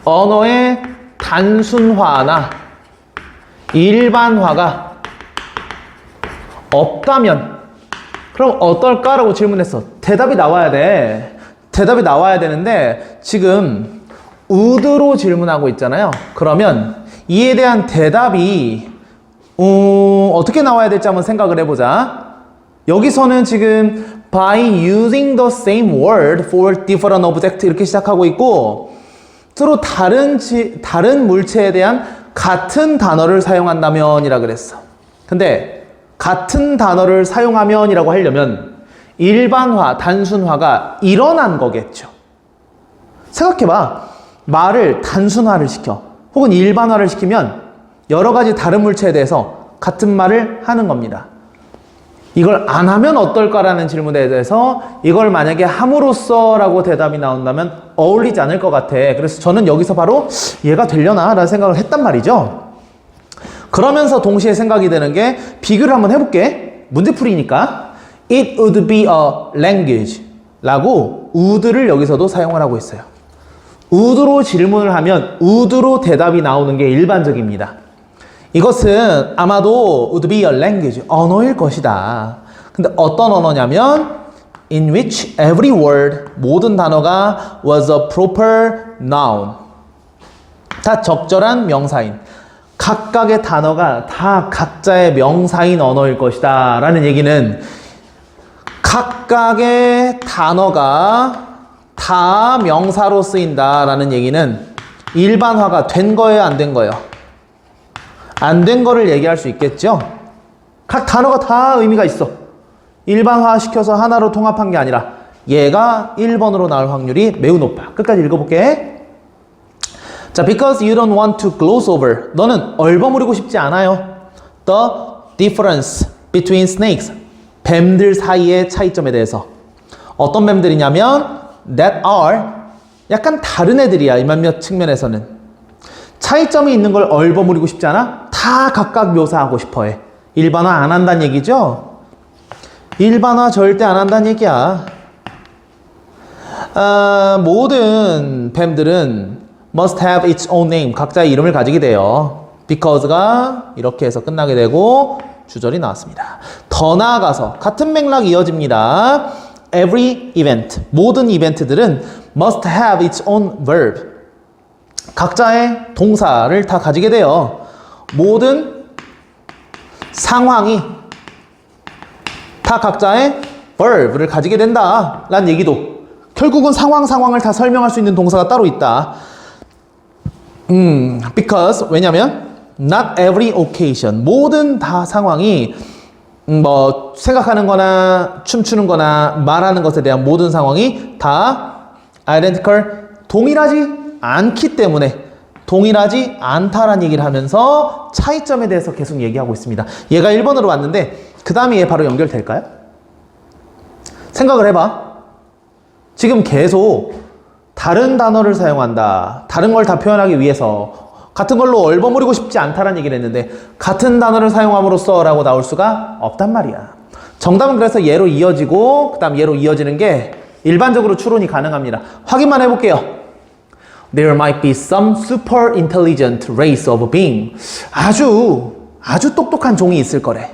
언어의 단순화나 일반화가 없다면 그럼 어떨까라고 질문했어. 대답이 나와야 돼. 대답이 나와야 되는데 지금 would로 질문하고 있잖아요. 그러면 이에 대한 대답이 어떻게 나와야 될지 한번 생각을 해보자. 여기서는 지금 by using the same word for different object 이렇게 시작하고 있고 서로 다른 물체에 대한 같은 단어를 사용한다면 이라 그랬어. 근데 같은 단어를 사용하면 이라고 하려면 일반화, 단순화가 일어난 거겠죠. 생각해봐. 말을 단순화를 시켜 혹은 일반화를 시키면 여러 가지 다른 물체에 대해서 같은 말을 하는 겁니다. 이걸 안 하면 어떨까라는 질문에 대해서 이걸 만약에 함으로써 라고 대답이 나온다면 어울리지 않을 것 같아. 그래서 저는 여기서 바로 얘가 되려나 라는 생각을 했단 말이죠. 그러면서 동시에 생각이 드는 게 비교를 한번 해볼게. 문제풀이니까 It would be a language 라고 would를 여기서도 사용을 하고 있어요. would로 질문을 하면 would로 대답이 나오는 게 일반적입니다. 이것은 아마도 would be a language, 언어일 것이다. 근데 어떤 언어냐면 in which every word, 모든 단어가 was a proper noun. 다 적절한 명사인. 각각의 단어가 다 각자의 명사인 언어일 것이다. 라는 얘기는 각각의 단어가 다 명사로 쓰인다라는 얘기는 일반화가 된 거예요, 안 된 거예요? 안 된 거를 얘기할 수 있겠죠? 각 단어가 다 의미가 있어. 일반화 시켜서 하나로 통합한 게 아니라 얘가 1번으로 나올 확률이 매우 높아. 끝까지 읽어볼게. 자, because you don't want to gloss over. 너는 얼버무리고 싶지 않아요. The difference between snakes. 뱀들 사이의 차이점에 대해서. 어떤 뱀들이냐면 that are 약간 다른 애들이야. 몇몇 측면에서는. 차이점이 있는 걸 얼버무리고 싶지 않아? 다 각각 묘사하고 싶어해. 일반화 안 한다는 얘기죠? 일반화 절대 안 한다는 얘기야. 모든 뱀들은 must have its own name. 각자의 이름을 가지게 돼요. Because가 이렇게 해서 끝나게 되고 주절이 나왔습니다. 더 나아가서 같은 맥락 이어집니다. Every event. 모든 이벤트들은 must have its own verb. 각자의 동사를 다 가지게 돼요. 모든 상황이 다 각자의 verb를 가지게 된다 라는 얘기도, 결국은 상황을 다 설명할 수 있는 동사가 따로 있다. Because, 왜냐면 not every occasion, 모든 다 상황이 뭐 생각하는 거나 춤추는 거나 말하는 것에 대한 모든 상황이 다 identical, 동일하지 않기 때문에 동일하지 않다라는 얘기를 하면서 차이점에 대해서 계속 얘기하고 있습니다. 얘가 1번으로 왔는데 그 다음에 얘 바로 연결될까요? 생각을 해봐. 지금 계속 다른 단어를 사용한다. 다른 걸 다 표현하기 위해서 같은 걸로 얼버무리고 싶지 않다라는 얘기를 했는데 같은 단어를 사용함으로써 라고 나올 수가 없단 말이야. 정답은 그래서 얘로 이어지고 그 다음 얘로 이어지는 게 일반적으로 추론이 가능합니다. 확인만 해볼게요. There might be some super intelligent race of being. 아주 똑똑한 종이 있을 거래.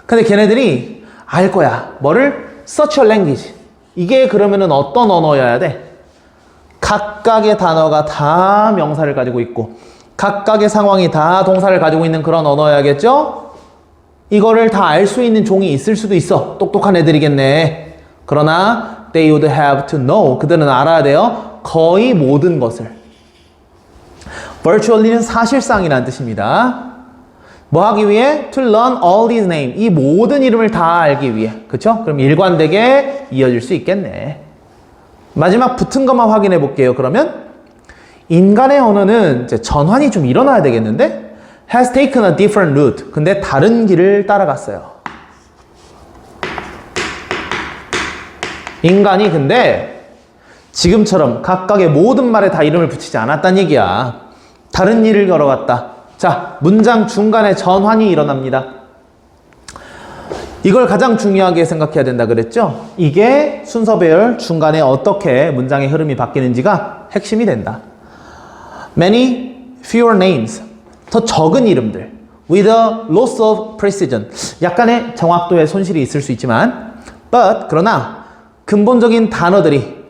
근데 걔네들이 알 거야. 뭐를? Such a language. 이게 그러면은 어떤 언어여야 돼? 각각의 단어가 다 명사를 가지고 있고 각각의 상황이 다 동사를 가지고 있는 그런 언어여야겠죠? 이거를 다 알 수 있는 종이 있을 수도 있어. 똑똑한 애들이겠네. 그러나 they would have to know. 그들은 알아야 돼요. 거의 모든 것을. virtually는 사실상이라는 뜻입니다. 뭐 하기 위해? To learn all these names. 이 모든 이름을 다 알기 위해. 그쵸? 그럼 일관되게 이어질 수 있겠네. 마지막 붙은 것만 확인해 볼게요. 그러면 인간의 언어는 이제 전환이 좀 일어나야 되겠는데? has taken a different route. 근데 다른 길을 따라갔어요. 인간이 근데 지금처럼 각각의 모든 말에 다 이름을 붙이지 않았단 얘기야. 다른 일을 걸어갔다. 자, 문장 중간에 전환이 일어납니다. 이걸 가장 중요하게 생각해야 된다 그랬죠? 이게 순서 배열 중간에 어떻게 문장의 흐름이 바뀌는지가 핵심이 된다. Many fewer names. 더 적은 이름들. With a loss of precision. 약간의 정확도에 손실이 있을 수 있지만 but 그러나 근본적인 단어들이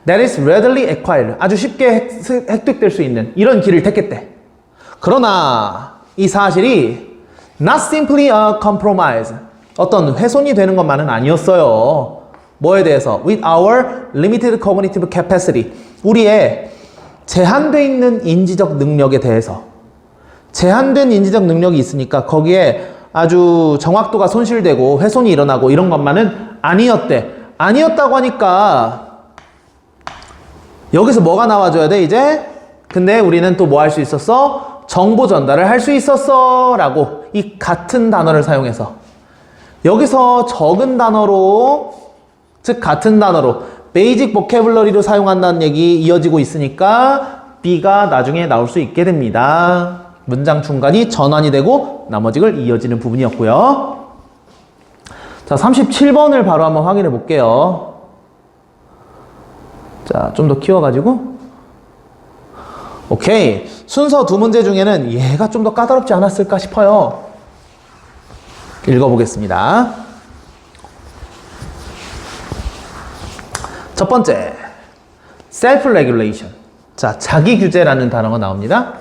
that is readily acquired. 아주 쉽게 획득될 수 있는 이런 길을 택했대. 그러나 이 사실이 not simply a compromise. 어떤 훼손이 되는 것만은 아니었어요. 뭐에 대해서? With our limited cognitive capacity. 우리의 제한되어 있는 인지적 능력에 대해서. 제한된 인지적 능력이 있으니까 거기에 아주 정확도가 손실되고 훼손이 일어나고 이런 것만은 아니었대. 아니었다고 하니까 여기서 뭐가 나와줘야 돼 이제? 근데 우리는 또 뭐 할 수 있었어? 정보 전달을 할 수 있었어 라고 이 같은 단어를 사용해서 여기서 적은 단어로 즉 같은 단어로 베이직 보캐블러리로 사용한다는 얘기 이어지고 있으니까 B가 나중에 나올 수 있게 됩니다. 문장 중간이 전환이 되고 나머지를 이어지는 부분이었고요. 자, 37번을 바로 한번 확인해 볼게요. 자, 좀 더 키워가지고 오케이. 순서 두 문제 중에는 얘가 좀 더 까다롭지 않았을까 싶어요. 읽어보겠습니다. 첫 번째, self-regulation. 자, 자기 규제라는 단어가 나옵니다.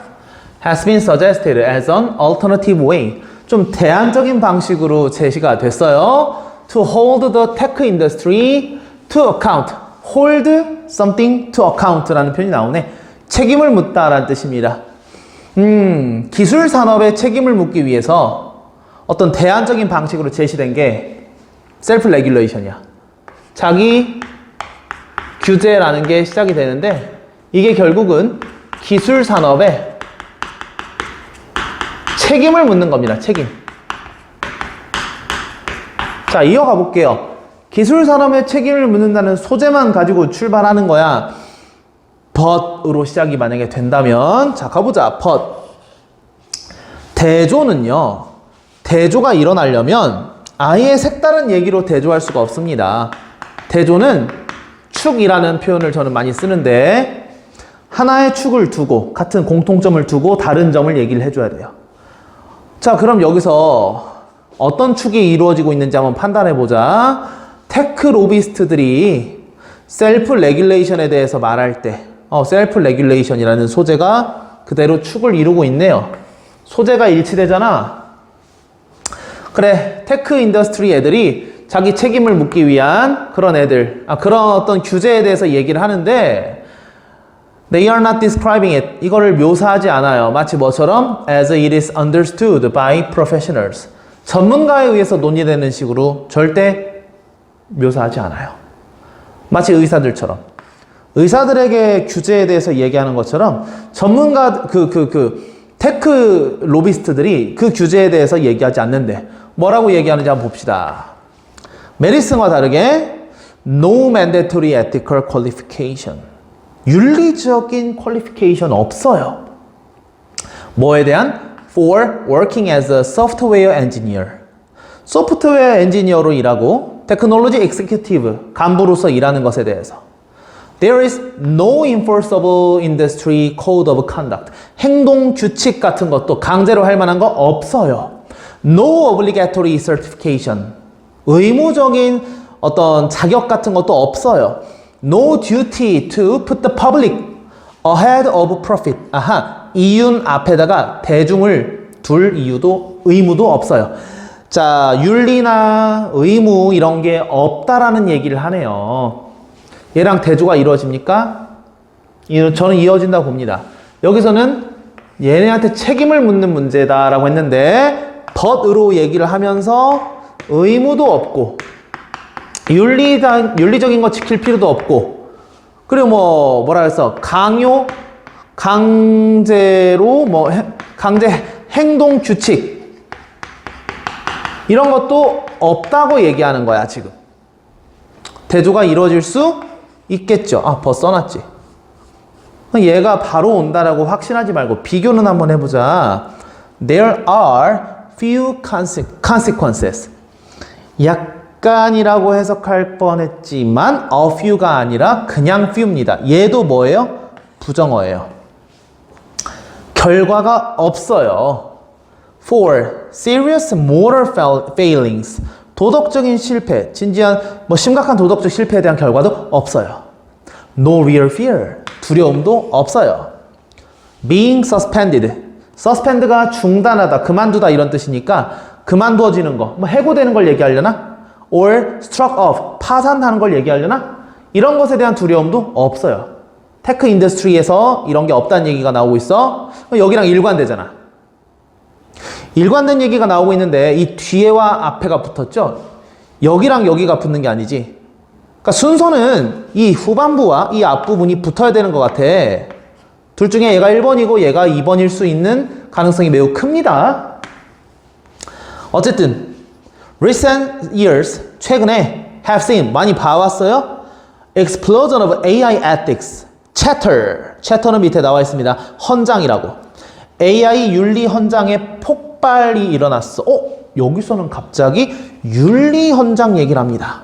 has been suggested as an alternative way. 좀 대안적인 방식으로 제시가 됐어요. to hold the tech industry to account. hold something to account 라는 표현이 나오네. 책임을 묻다라는 뜻입니다. 기술 산업에 책임을 묻기 위해서 어떤 대안적인 방식으로 제시된 게 셀프 레귤레이션이야. 자기 규제라는 게 시작이 되는데 이게 결국은 기술 산업에 책임을 묻는 겁니다. 책임. 자, 이어가 볼게요. 기술 산업에 책임을 묻는다는 소재만 가지고 출발하는 거야. but으로 시작이 만약에 된다면 자, 가보자. but. 대조는요. 대조가 일어나려면 아예 색다른 얘기로 대조할 수가 없습니다. 대조는 축이라는 표현을 저는 많이 쓰는데 하나의 축을 두고 같은 공통점을 두고 다른 점을 얘기를 해줘야 돼요. 자, 그럼 여기서 어떤 축이 이루어지고 있는지 한번 판단해보자. 테크 로비스트들이 셀프 레귤레이션에 대해서 말할 때 셀프 레귤레이션이라는 소재가 그대로 축을 이루고 있네요. 소재가 일치되잖아. 그래, 테크 인더스트리 애들이 자기 책임을 묻기 위한 그런 애들, 그런 어떤 규제에 대해서 얘기를 하는데 They are not describing it. 이거를 묘사하지 않아요. 마치 뭐처럼 as it is understood by professionals. 전문가에 의해서 논의되는 식으로 절대 묘사하지 않아요. 마치 의사들처럼. 의사들에게 규제에 대해서 얘기하는 것처럼 전문가, 테크 로비스트들이 그 규제에 대해서 얘기하지 않는데 뭐라고 얘기하는지 한번 봅시다. 메디슨과 다르게 No mandatory ethical qualification. 윤리적인 퀄리피케이션 없어요. 뭐에 대한? For working as a software engineer. 소프트웨어 엔지니어로 일하고 테크놀로지 executive, 간부로서 일하는 것에 대해서. There is no enforceable industry code of conduct. 행동 규칙 같은 것도 강제로 할 만한 거 없어요. No obligatory certification. 의무적인 어떤 자격 같은 것도 없어요. No duty to put the public ahead of profit. 이윤 앞에다가 대중을 둘 의무도 없어요. 자, 윤리나 의무 이런 게 없다라는 얘기를 하네요. 얘랑 대조가 이루어집니까? 저는 이어진다고 봅니다. 여기서는 얘네한테 책임을 묻는 문제다라고 했는데 but으로 얘기를 하면서 의무도 없고 윤리적인 거 지킬 필요도 없고 그리고 뭐라 해서 강제로 강제 행동 규칙 이런 것도 없다고 얘기하는 거야 지금. 대조가 이루어질 수 있겠죠. 벌써 써놨지. 얘가 바로 온다라고 확신하지 말고 비교는 한번 해보자. There are few consequences. 약간이라고 해석할 뻔했지만 a few가 아니라 그냥 few입니다. 얘도 뭐예요? 부정어예요. 결과가 없어요. For serious moral failings. 도덕적인 실패, 진지한 심각한 도덕적 실패에 대한 결과도 없어요. No real fear. 두려움도 없어요. Being suspended. suspend가 중단하다, 그만두다 이런 뜻이니까 그만두어지는 거, 해고되는 걸 얘기하려나? Or struck off. 파산하는 걸 얘기하려나? 이런 것에 대한 두려움도 없어요. 테크 인더스트리에서 이런 게 없다는 얘기가 나오고 있어. 여기랑 일관되잖아. 일관된 얘기가 나오고 있는데 이 뒤에와 앞에가 붙었죠? 여기랑 여기가 붙는 게 아니지. 그러니까 순서는 이 후반부와 이 앞부분이 붙어야 되는 것 같아. 둘 중에 얘가 1번이고 얘가 2번일 수 있는 가능성이 매우 큽니다. 어쨌든 recent years, 최근에 have seen, 많이 봐왔어요. explosion of AI ethics, chatter는 밑에 나와 있습니다. 헌장이라고. AI 윤리 헌장의 폭발이 일어났어. 여기서는 갑자기 윤리 헌장 얘기를 합니다.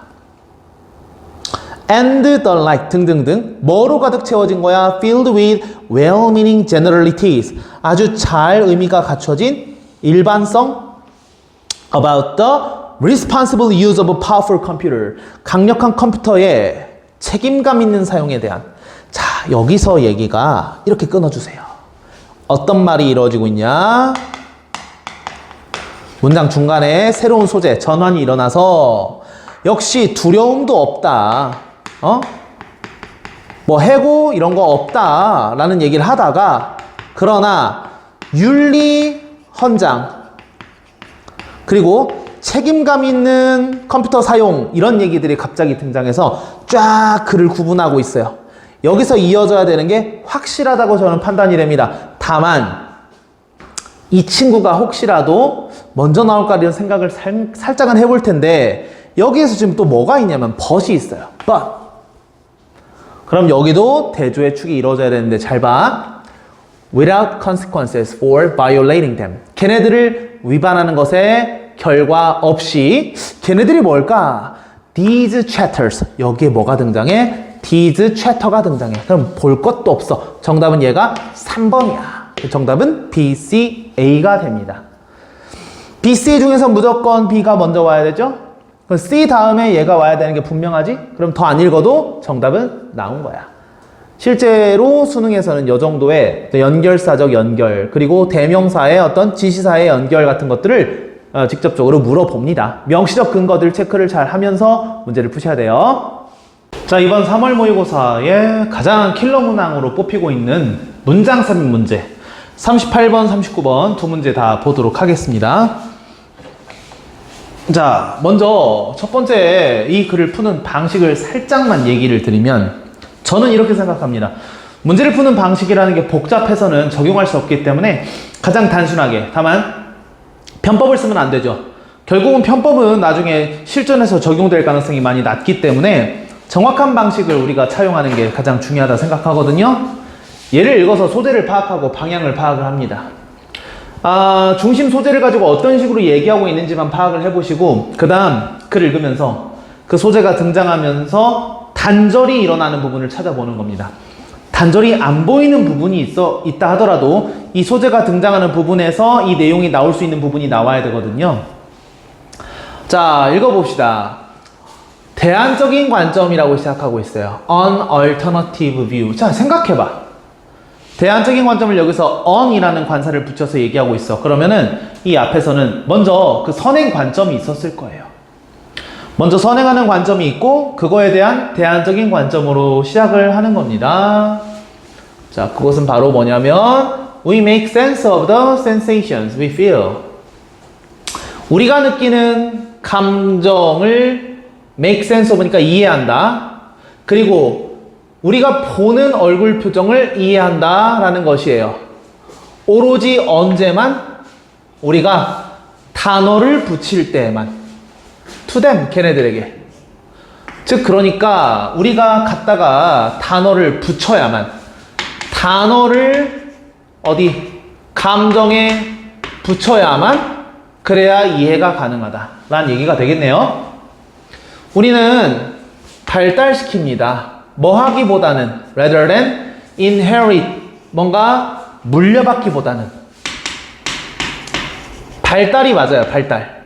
And the like 등등등. 뭐로 가득 채워진 거야? Filled with well-meaning generalities. 아주 잘 의미가 갖춰진 일반성 about the responsible use of a powerful computer. 강력한 컴퓨터의 책임감 있는 사용에 대한. 자, 여기서 얘기가 이렇게 끊어주세요. 어떤 말이 이루어지고 있냐? 문장 중간에 새로운 소재, 전환이 일어나서 역시 두려움도 없다. 해고 이런 거 없다 라는 얘기를 하다가 그러나 윤리 헌장 그리고 책임감 있는 컴퓨터 사용 이런 얘기들이 갑자기 등장해서 쫙 글을 구분하고 있어요. 여기서 이어져야 되는 게 확실하다고 저는 판단이 됩니다. 다만 이 친구가 혹시라도 먼저 나올까 이런 생각을 살짝은 해볼 텐데 여기에서 지금 또 뭐가 있냐면 but이 있어요. but. 그럼 여기도 대조의 축이 이루어져야 되는데 잘 봐. Without consequences for violating them. 걔네들을 위반하는 것에 결과 없이 걔네들이 뭘까? These chatters. 여기에 뭐가 등장해? these chapter가 등장해. 그럼 볼 것도 없어. 정답은 얘가 3번이야. 정답은 B, C, A가 됩니다. B, C 중에서 무조건 B가 먼저 와야 되죠? 그럼 C 다음에 얘가 와야 되는 게 분명하지? 그럼 더 안 읽어도 정답은 나온 거야. 실제로 수능에서는 이 정도의 연결사적 연결, 그리고 대명사의 어떤 지시사의 연결 같은 것들을 직접적으로 물어봅니다. 명시적 근거들 체크를 잘 하면서 문제를 푸셔야 돼요. 자, 이번 3월 모의고사의 가장 킬러 문항으로 뽑히고 있는 문장 삽입 문제 38번, 39번 두 문제 다 보도록 하겠습니다. 자, 먼저 첫 번째 이 글을 푸는 방식을 살짝만 얘기를 드리면 저는 이렇게 생각합니다. 문제를 푸는 방식이라는 게 복잡해서는 적용할 수 없기 때문에 가장 단순하게, 다만 편법을 쓰면 안 되죠. 결국은 편법은 나중에 실전에서 적용될 가능성이 많이 낮기 때문에 정확한 방식을 우리가 차용하는 게 가장 중요하다 생각하거든요. 예를 읽어서 소재를 파악하고 방향을 파악을 합니다. 중심 소재를 가지고 어떤 식으로 얘기하고 있는지만 파악을 해보시고 그 다음 글 읽으면서 그 소재가 등장하면서 단절이 일어나는 부분을 찾아보는 겁니다. 단절이 안 보이는 부분이 있다 하더라도 이 소재가 등장하는 부분에서 이 내용이 나올 수 있는 부분이 나와야 되거든요. 자, 읽어봅시다. 대안적인 관점이라고 시작하고 있어요. An alternative view. 자, 생각해봐. 대안적인 관점을 여기서 on이라는 관사를 붙여서 얘기하고 있어. 그러면은 이 앞에서는 먼저 그 선행 관점이 있었을 거예요. 먼저 선행하는 관점이 있고 그거에 대한 대안적인 관점으로 시작을 하는 겁니다. 자, 그것은 바로 뭐냐면 We make sense of the sensations we feel. 우리가 느끼는 감정을 make sense of니까 이해한다. 그리고 우리가 보는 얼굴 표정을 이해한다 라는 것이에요. 오로지 언제만? 우리가 단어를 붙일 때만. to them, 걔네들에게. 즉 그러니까 우리가 갖다가 단어를 붙여야만, 단어를 어디? 감정에 붙여야만 그래야 이해가 가능하다 라는 얘기가 되겠네요. 우리는 발달시킵니다. 뭐 하기보다는 rather than inherit, 뭔가 물려받기보다는. 발달이 맞아요. 발달.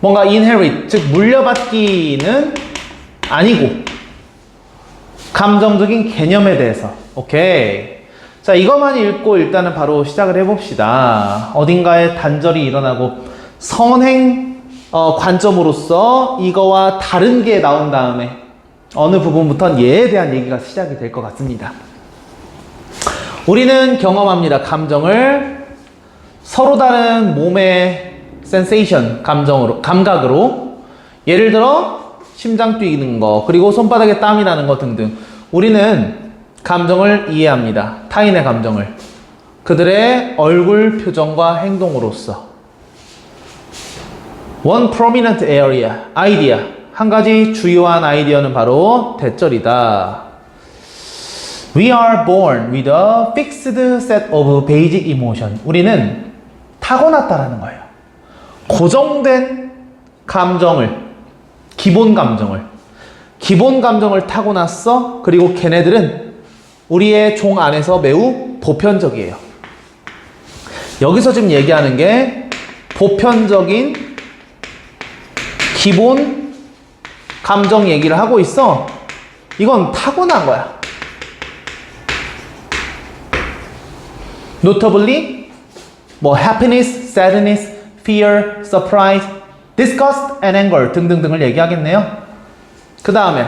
뭔가 inherit, 즉 물려받기는 아니고 감정적인 개념에 대해서. 오케이. 자, 이것만 읽고 일단은 바로 시작을 해봅시다. 어딘가에 단절이 일어나고 선행 관점으로서 이거와 다른 게 나온 다음에 어느 부분부터는 얘에 대한 얘기가 시작이 될 것 같습니다. 우리는 경험합니다. 감정을 서로 다른 몸의 sensation, 감각으로. 예를 들어 심장 뛰는 거, 그리고 손바닥에 땀이 나는 거 등등. 우리는 감정을 이해합니다. 타인의 감정을. 그들의 얼굴 표정과 행동으로서. One prominent area, idea. 한 가지 주요한 아이디어는 바로 대절이다. We are born with a fixed set of basic emotion. 우리는 타고났다라는 거예요. 고정된 감정을, 기본 감정을 타고났어. 그리고 걔네들은 우리의 종 안에서 매우 보편적이에요. 여기서 지금 얘기하는 게 보편적인 기본 감정 얘기를 하고 있어. 이건 타고난 거야. Notably, 뭐 happiness, sadness, fear, surprise, disgust, and anger 등등등을 얘기하겠네요. 그 다음에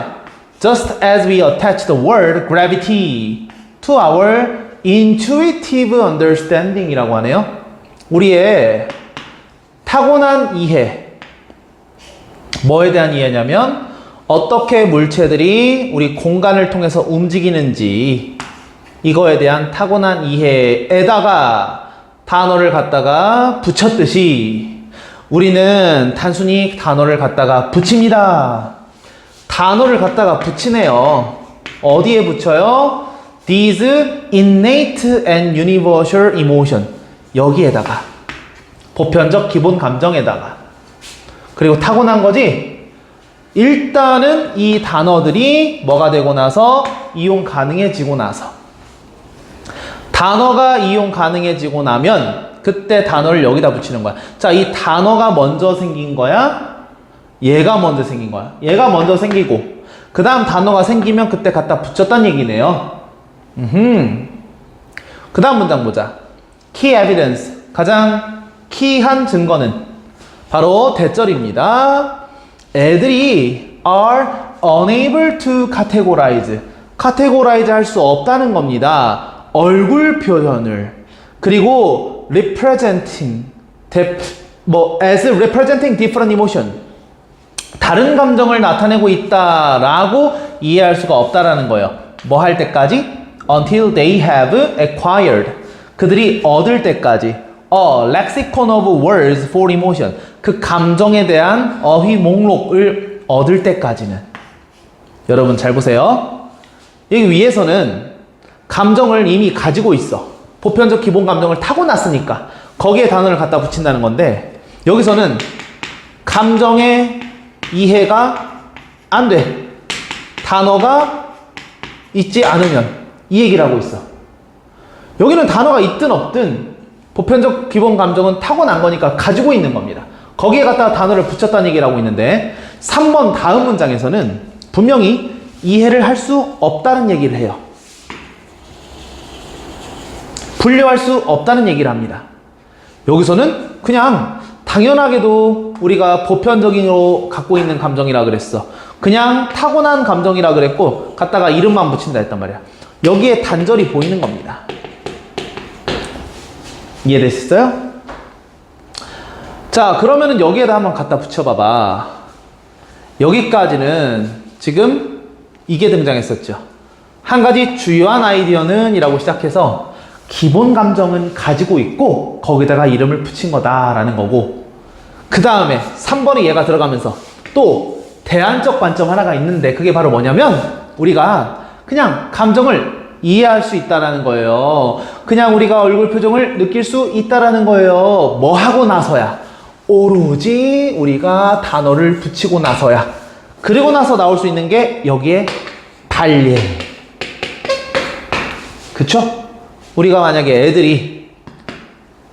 just as we attach the word gravity to our intuitive understanding 이라고 하네요. 우리의 타고난 이해. 뭐에 대한 이해냐면 어떻게 물체들이 우리 공간을 통해서 움직이는지, 이거에 대한 타고난 이해에다가 단어를 갖다가 붙였듯이 우리는 단순히 단어를 갖다가 붙입니다. 단어를 갖다가 붙이네요. 어디에 붙여요? These innate and universal emotion. 여기에다가. 보편적 기본 감정에다가. 그리고 타고난 거지? 일단은 이 단어들이 뭐가 되고 나서 이용 가능해지고 나서 단어가 이용 가능해지고 나면 그때 단어를 여기다 붙이는 거야. 자, 이 단어가 먼저 생긴 거야? 얘가 먼저 생긴 거야. 얘가 먼저 생기고 그 다음 단어가 생기면 그때 갖다 붙였단 얘기네요. 그 다음 문장 보자. Key evidence. 가장 키한 증거는 바로 대절입니다. 애들이 are unable to categorize. categorize 할 수 없다는 겁니다. 얼굴 표현을. 그리고 representing, as representing different emotion. 다른 감정을 나타내고 있다라고 이해할 수가 없다라는 거예요. 뭐 할 때까지? Until they have acquired. 그들이 얻을 때까지. A lexicon of words for emotion. 그 감정에 대한 어휘 목록을 얻을 때까지는. 여러분 잘 보세요. 여기 위에서는 감정을 이미 가지고 있어. 보편적 기본 감정을 타고났으니까 거기에 단어를 갖다 붙인다는 건데 여기서는 감정의 이해가 안 돼. 단어가 있지 않으면 이 얘기를 하고 있어. 여기는 단어가 있든 없든 보편적 기본 감정은 타고난 거니까 가지고 있는 겁니다. 거기에 갖다가 단어를 붙였다는 얘기를 하고 있는데 3번 다음 문장에서는 분명히 이해를 할 수 없다는 얘기를 해요. 분류할 수 없다는 얘기를 합니다. 여기서는 그냥 당연하게도 우리가 보편적으로 갖고 있는 감정이라 그랬어. 그냥 타고난 감정이라 그랬고 갖다가 이름만 붙인다 했단 말이야. 여기에 단절이 보이는 겁니다. 이해됐어요? 자, 그러면은 여기에다 한번 갖다 붙여봐봐. 여기까지는 지금 이게 등장했었죠. 한 가지 주요한 아이디어는 이라고 시작해서 기본 감정은 가지고 있고 거기다가 이름을 붙인 거다라는 거고 그 다음에 3번에 얘가 들어가면서 또 대안적 관점 하나가 있는데 그게 바로 뭐냐면 우리가 그냥 감정을 이해할 수 있다라는 거예요. 그냥 우리가 얼굴 표정을 느낄 수 있다라는 거예요. 뭐 하고 나서야? 오로지 우리가 단어를 붙이고 나서야. 그리고 나서 나올 수 있는 게 여기에 발예. 그쵸? 우리가 만약에 애들이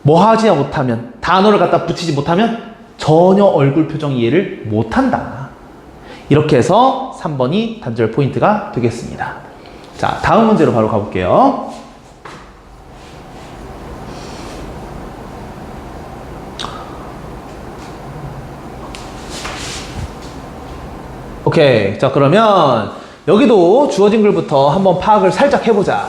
뭐 하지 못하면 단어를 갖다 붙이지 못하면 전혀 얼굴 표정 이해를 못한다. 이렇게 해서 3번이 단절 포인트가 되겠습니다. 자, 다음 문제로 바로 가볼게요. 오케이. 자, 그러면 여기도 주어진 글부터 한번 파악을 살짝 해보자.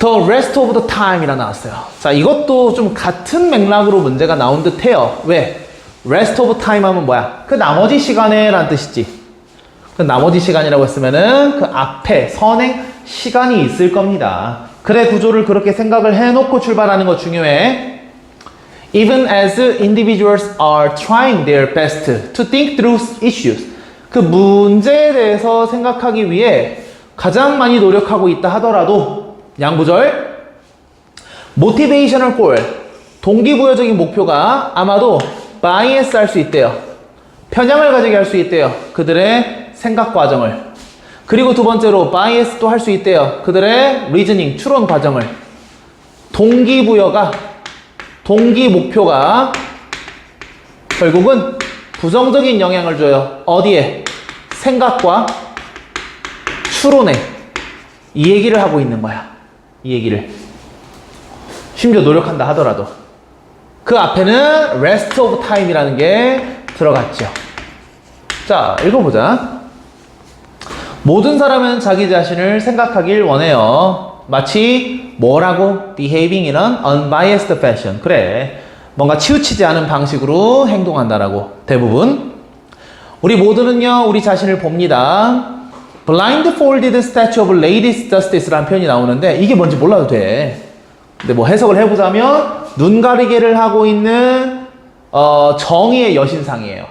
The rest of the time이라 나왔어요. 자, 이것도 좀 같은 맥락으로 문제가 나온 듯 해요. 왜? rest of time 하면 뭐야? 그 나머지 시간에 라는 뜻이지. 그 나머지 시간이라고 했으면은 그 앞에 선행 시간이 있을 겁니다. 그래, 구조를 그렇게 생각을 해놓고 출발하는 거 중요해. Even as individuals are trying their best to think through issues. 그 문제에 대해서 생각하기 위해 가장 많이 노력하고 있다 하더라도 양부절 motivational goal 동기부여적인 목표가 아마도 bias 할 수 있대요. 편향을 가지게 할 수 있대요. 그들의 생각 과정을. 그리고 두 번째로 bias도 할 수 있대요. 그들의 reasoning 추론 과정을. 동기부여가 동기 목표가 결국은 부정적인 영향을 줘요. 어디에? 생각과 추론에. 이 얘기를 하고 있는 거야. 이 얘기를. 심지어 노력한다 하더라도. 그 앞에는 rest of time이라는 게 들어갔죠. 자, 읽어보자. 모든 사람은 자기 자신을 생각하길 원해요. 마치 뭐라고? behaving in an unbiased fashion. 그래. 뭔가 치우치지 않은 방식으로 행동한다라고. 대부분. 우리 모두는요, 우리 자신을 봅니다. blindfolded statue of Lady Justice라는 표현이 나오는데 이게 뭔지 몰라도 돼. 근데 뭐 해석을 해보자면 눈 가리개를 하고 있는 정의의 여신상이에요.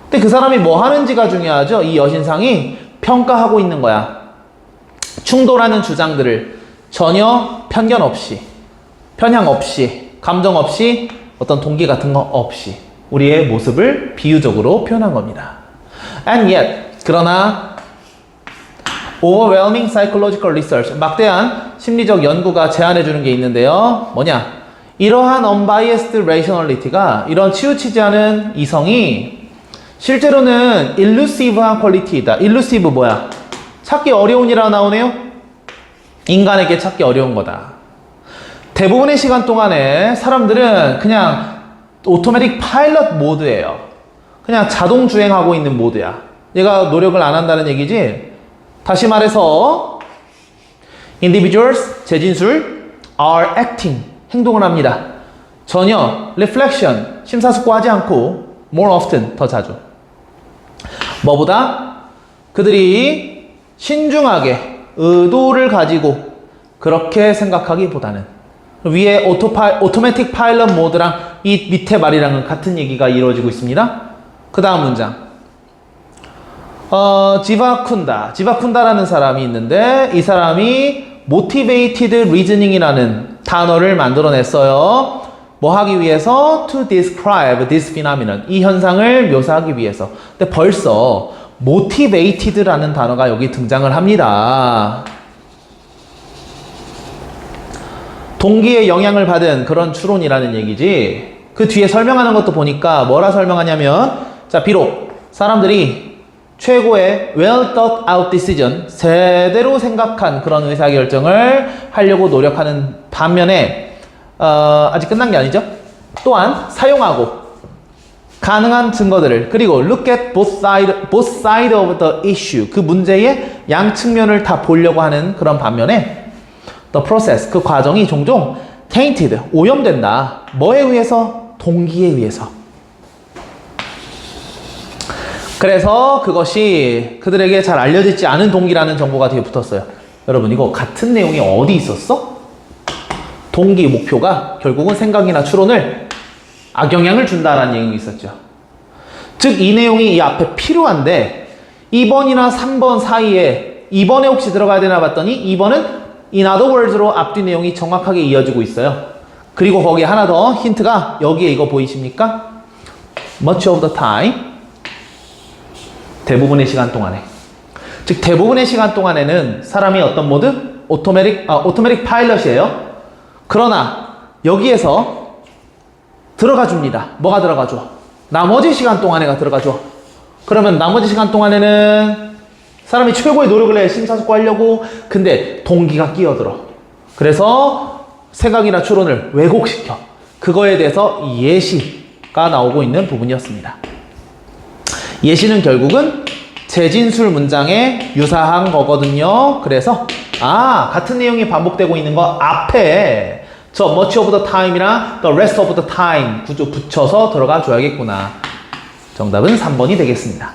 근데 그 사람이 뭐 하는지가 중요하죠. 이 여신상이 평가하고 있는 거야. 충돌하는 주장들을 전혀 편견 없이, 편향 없이, 감정 없이, 어떤 동기 같은 거 없이 우리의 모습을 비유적으로 표현한 겁니다. And yet, 그러나 overwhelming psychological research, 막대한 심리적 연구가 제안해주는 게 있는데요. 뭐냐? 이러한 unbiased rationality가 이런 치우치지 않은 이성이 실제로는 elusive한 퀄리티이다. elusive 뭐야? 찾기 어려운이라 나오네요. 인간에게 찾기 어려운 거다. 대부분의 시간 동안에 사람들은 그냥 오토매틱 파일럿 모드예요. 그냥 자동 주행하고 있는 모드야. 얘가 노력을 안 한다는 얘기지. 다시 말해서 individuals, 재진술 are acting, 행동을 합니다. 전혀 reflection, 심사숙고하지 않고 more often, 더 자주. 뭐보다? 그들이 신중하게 의도를 가지고 그렇게 생각하기보다는 위에 오토매틱 파일럿 모드랑 이 밑에 말이랑은 같은 얘기가 이루어지고 있습니다. 그 다음 문장. 지바쿤다라는 사람이 있는데 이 사람이 motivated reasoning이라는 단어를 만들어냈어요. 뭐 하기 위해서? To describe this phenomenon. 이 현상을 묘사하기 위해서. 근데 벌써 motivated라는 단어가 여기 등장을 합니다. 동기에 영향을 받은 그런 추론이라는 얘기지. 그 뒤에 설명하는 것도 보니까 뭐라 설명하냐면, 자, 비록 사람들이 최고의 well thought out decision, 제대로 생각한 그런 의사결정을 하려고 노력하는 반면에 아직 끝난 게 아니죠. 또한 사용하고 가능한 증거들을, 그리고 look at both side of the issue, 그 문제의 양 측면을 다 보려고 하는 그런 반면에 the process, 그 과정이 종종 tainted, 오염된다. 뭐에 의해서? 동기에 의해서. 그래서 그것이 그들에게 잘 알려지지 않은 동기라는 정보가 뒤에 붙었어요. 여러분, 이거 같은 내용이 어디 있었어? 동기 목표가 결국은 생각이나 추론을 악영향을 준다라는 내용이 있었죠. 즉, 이 내용이 이 앞에 필요한데 2번이나 3번 사이에 2번에 혹시 들어가야 되나 봤더니 2번은 in other words로 앞뒤 내용이 정확하게 이어지고 있어요. 그리고 거기에 하나 더 힌트가 여기에 이거 보이십니까? much of the time, 대부분의 시간 동안에. 즉, 대부분의 시간 동안에는 사람이 어떤 모드? 오토매틱 파일럿이에요. 그러나 여기에서 들어가 줍니다. 뭐가 들어가죠? 나머지 시간 동안에가 들어가죠. 그러면 나머지 시간 동안에는 사람이 최고의 노력을 해 심사숙고하려고. 근데 동기가 끼어들어. 그래서 생각이나 추론을 왜곡시켜. 그거에 대해서 예시가 나오고 있는 부분이었습니다. 예시는 결국은 재진술 문장에 유사한 거거든요. 그래서 같은 내용이 반복되고 있는 거 앞에 저 much of the time이랑 the rest of the time 구조 붙여서 들어가 줘야겠구나. 정답은 3번이 되겠습니다.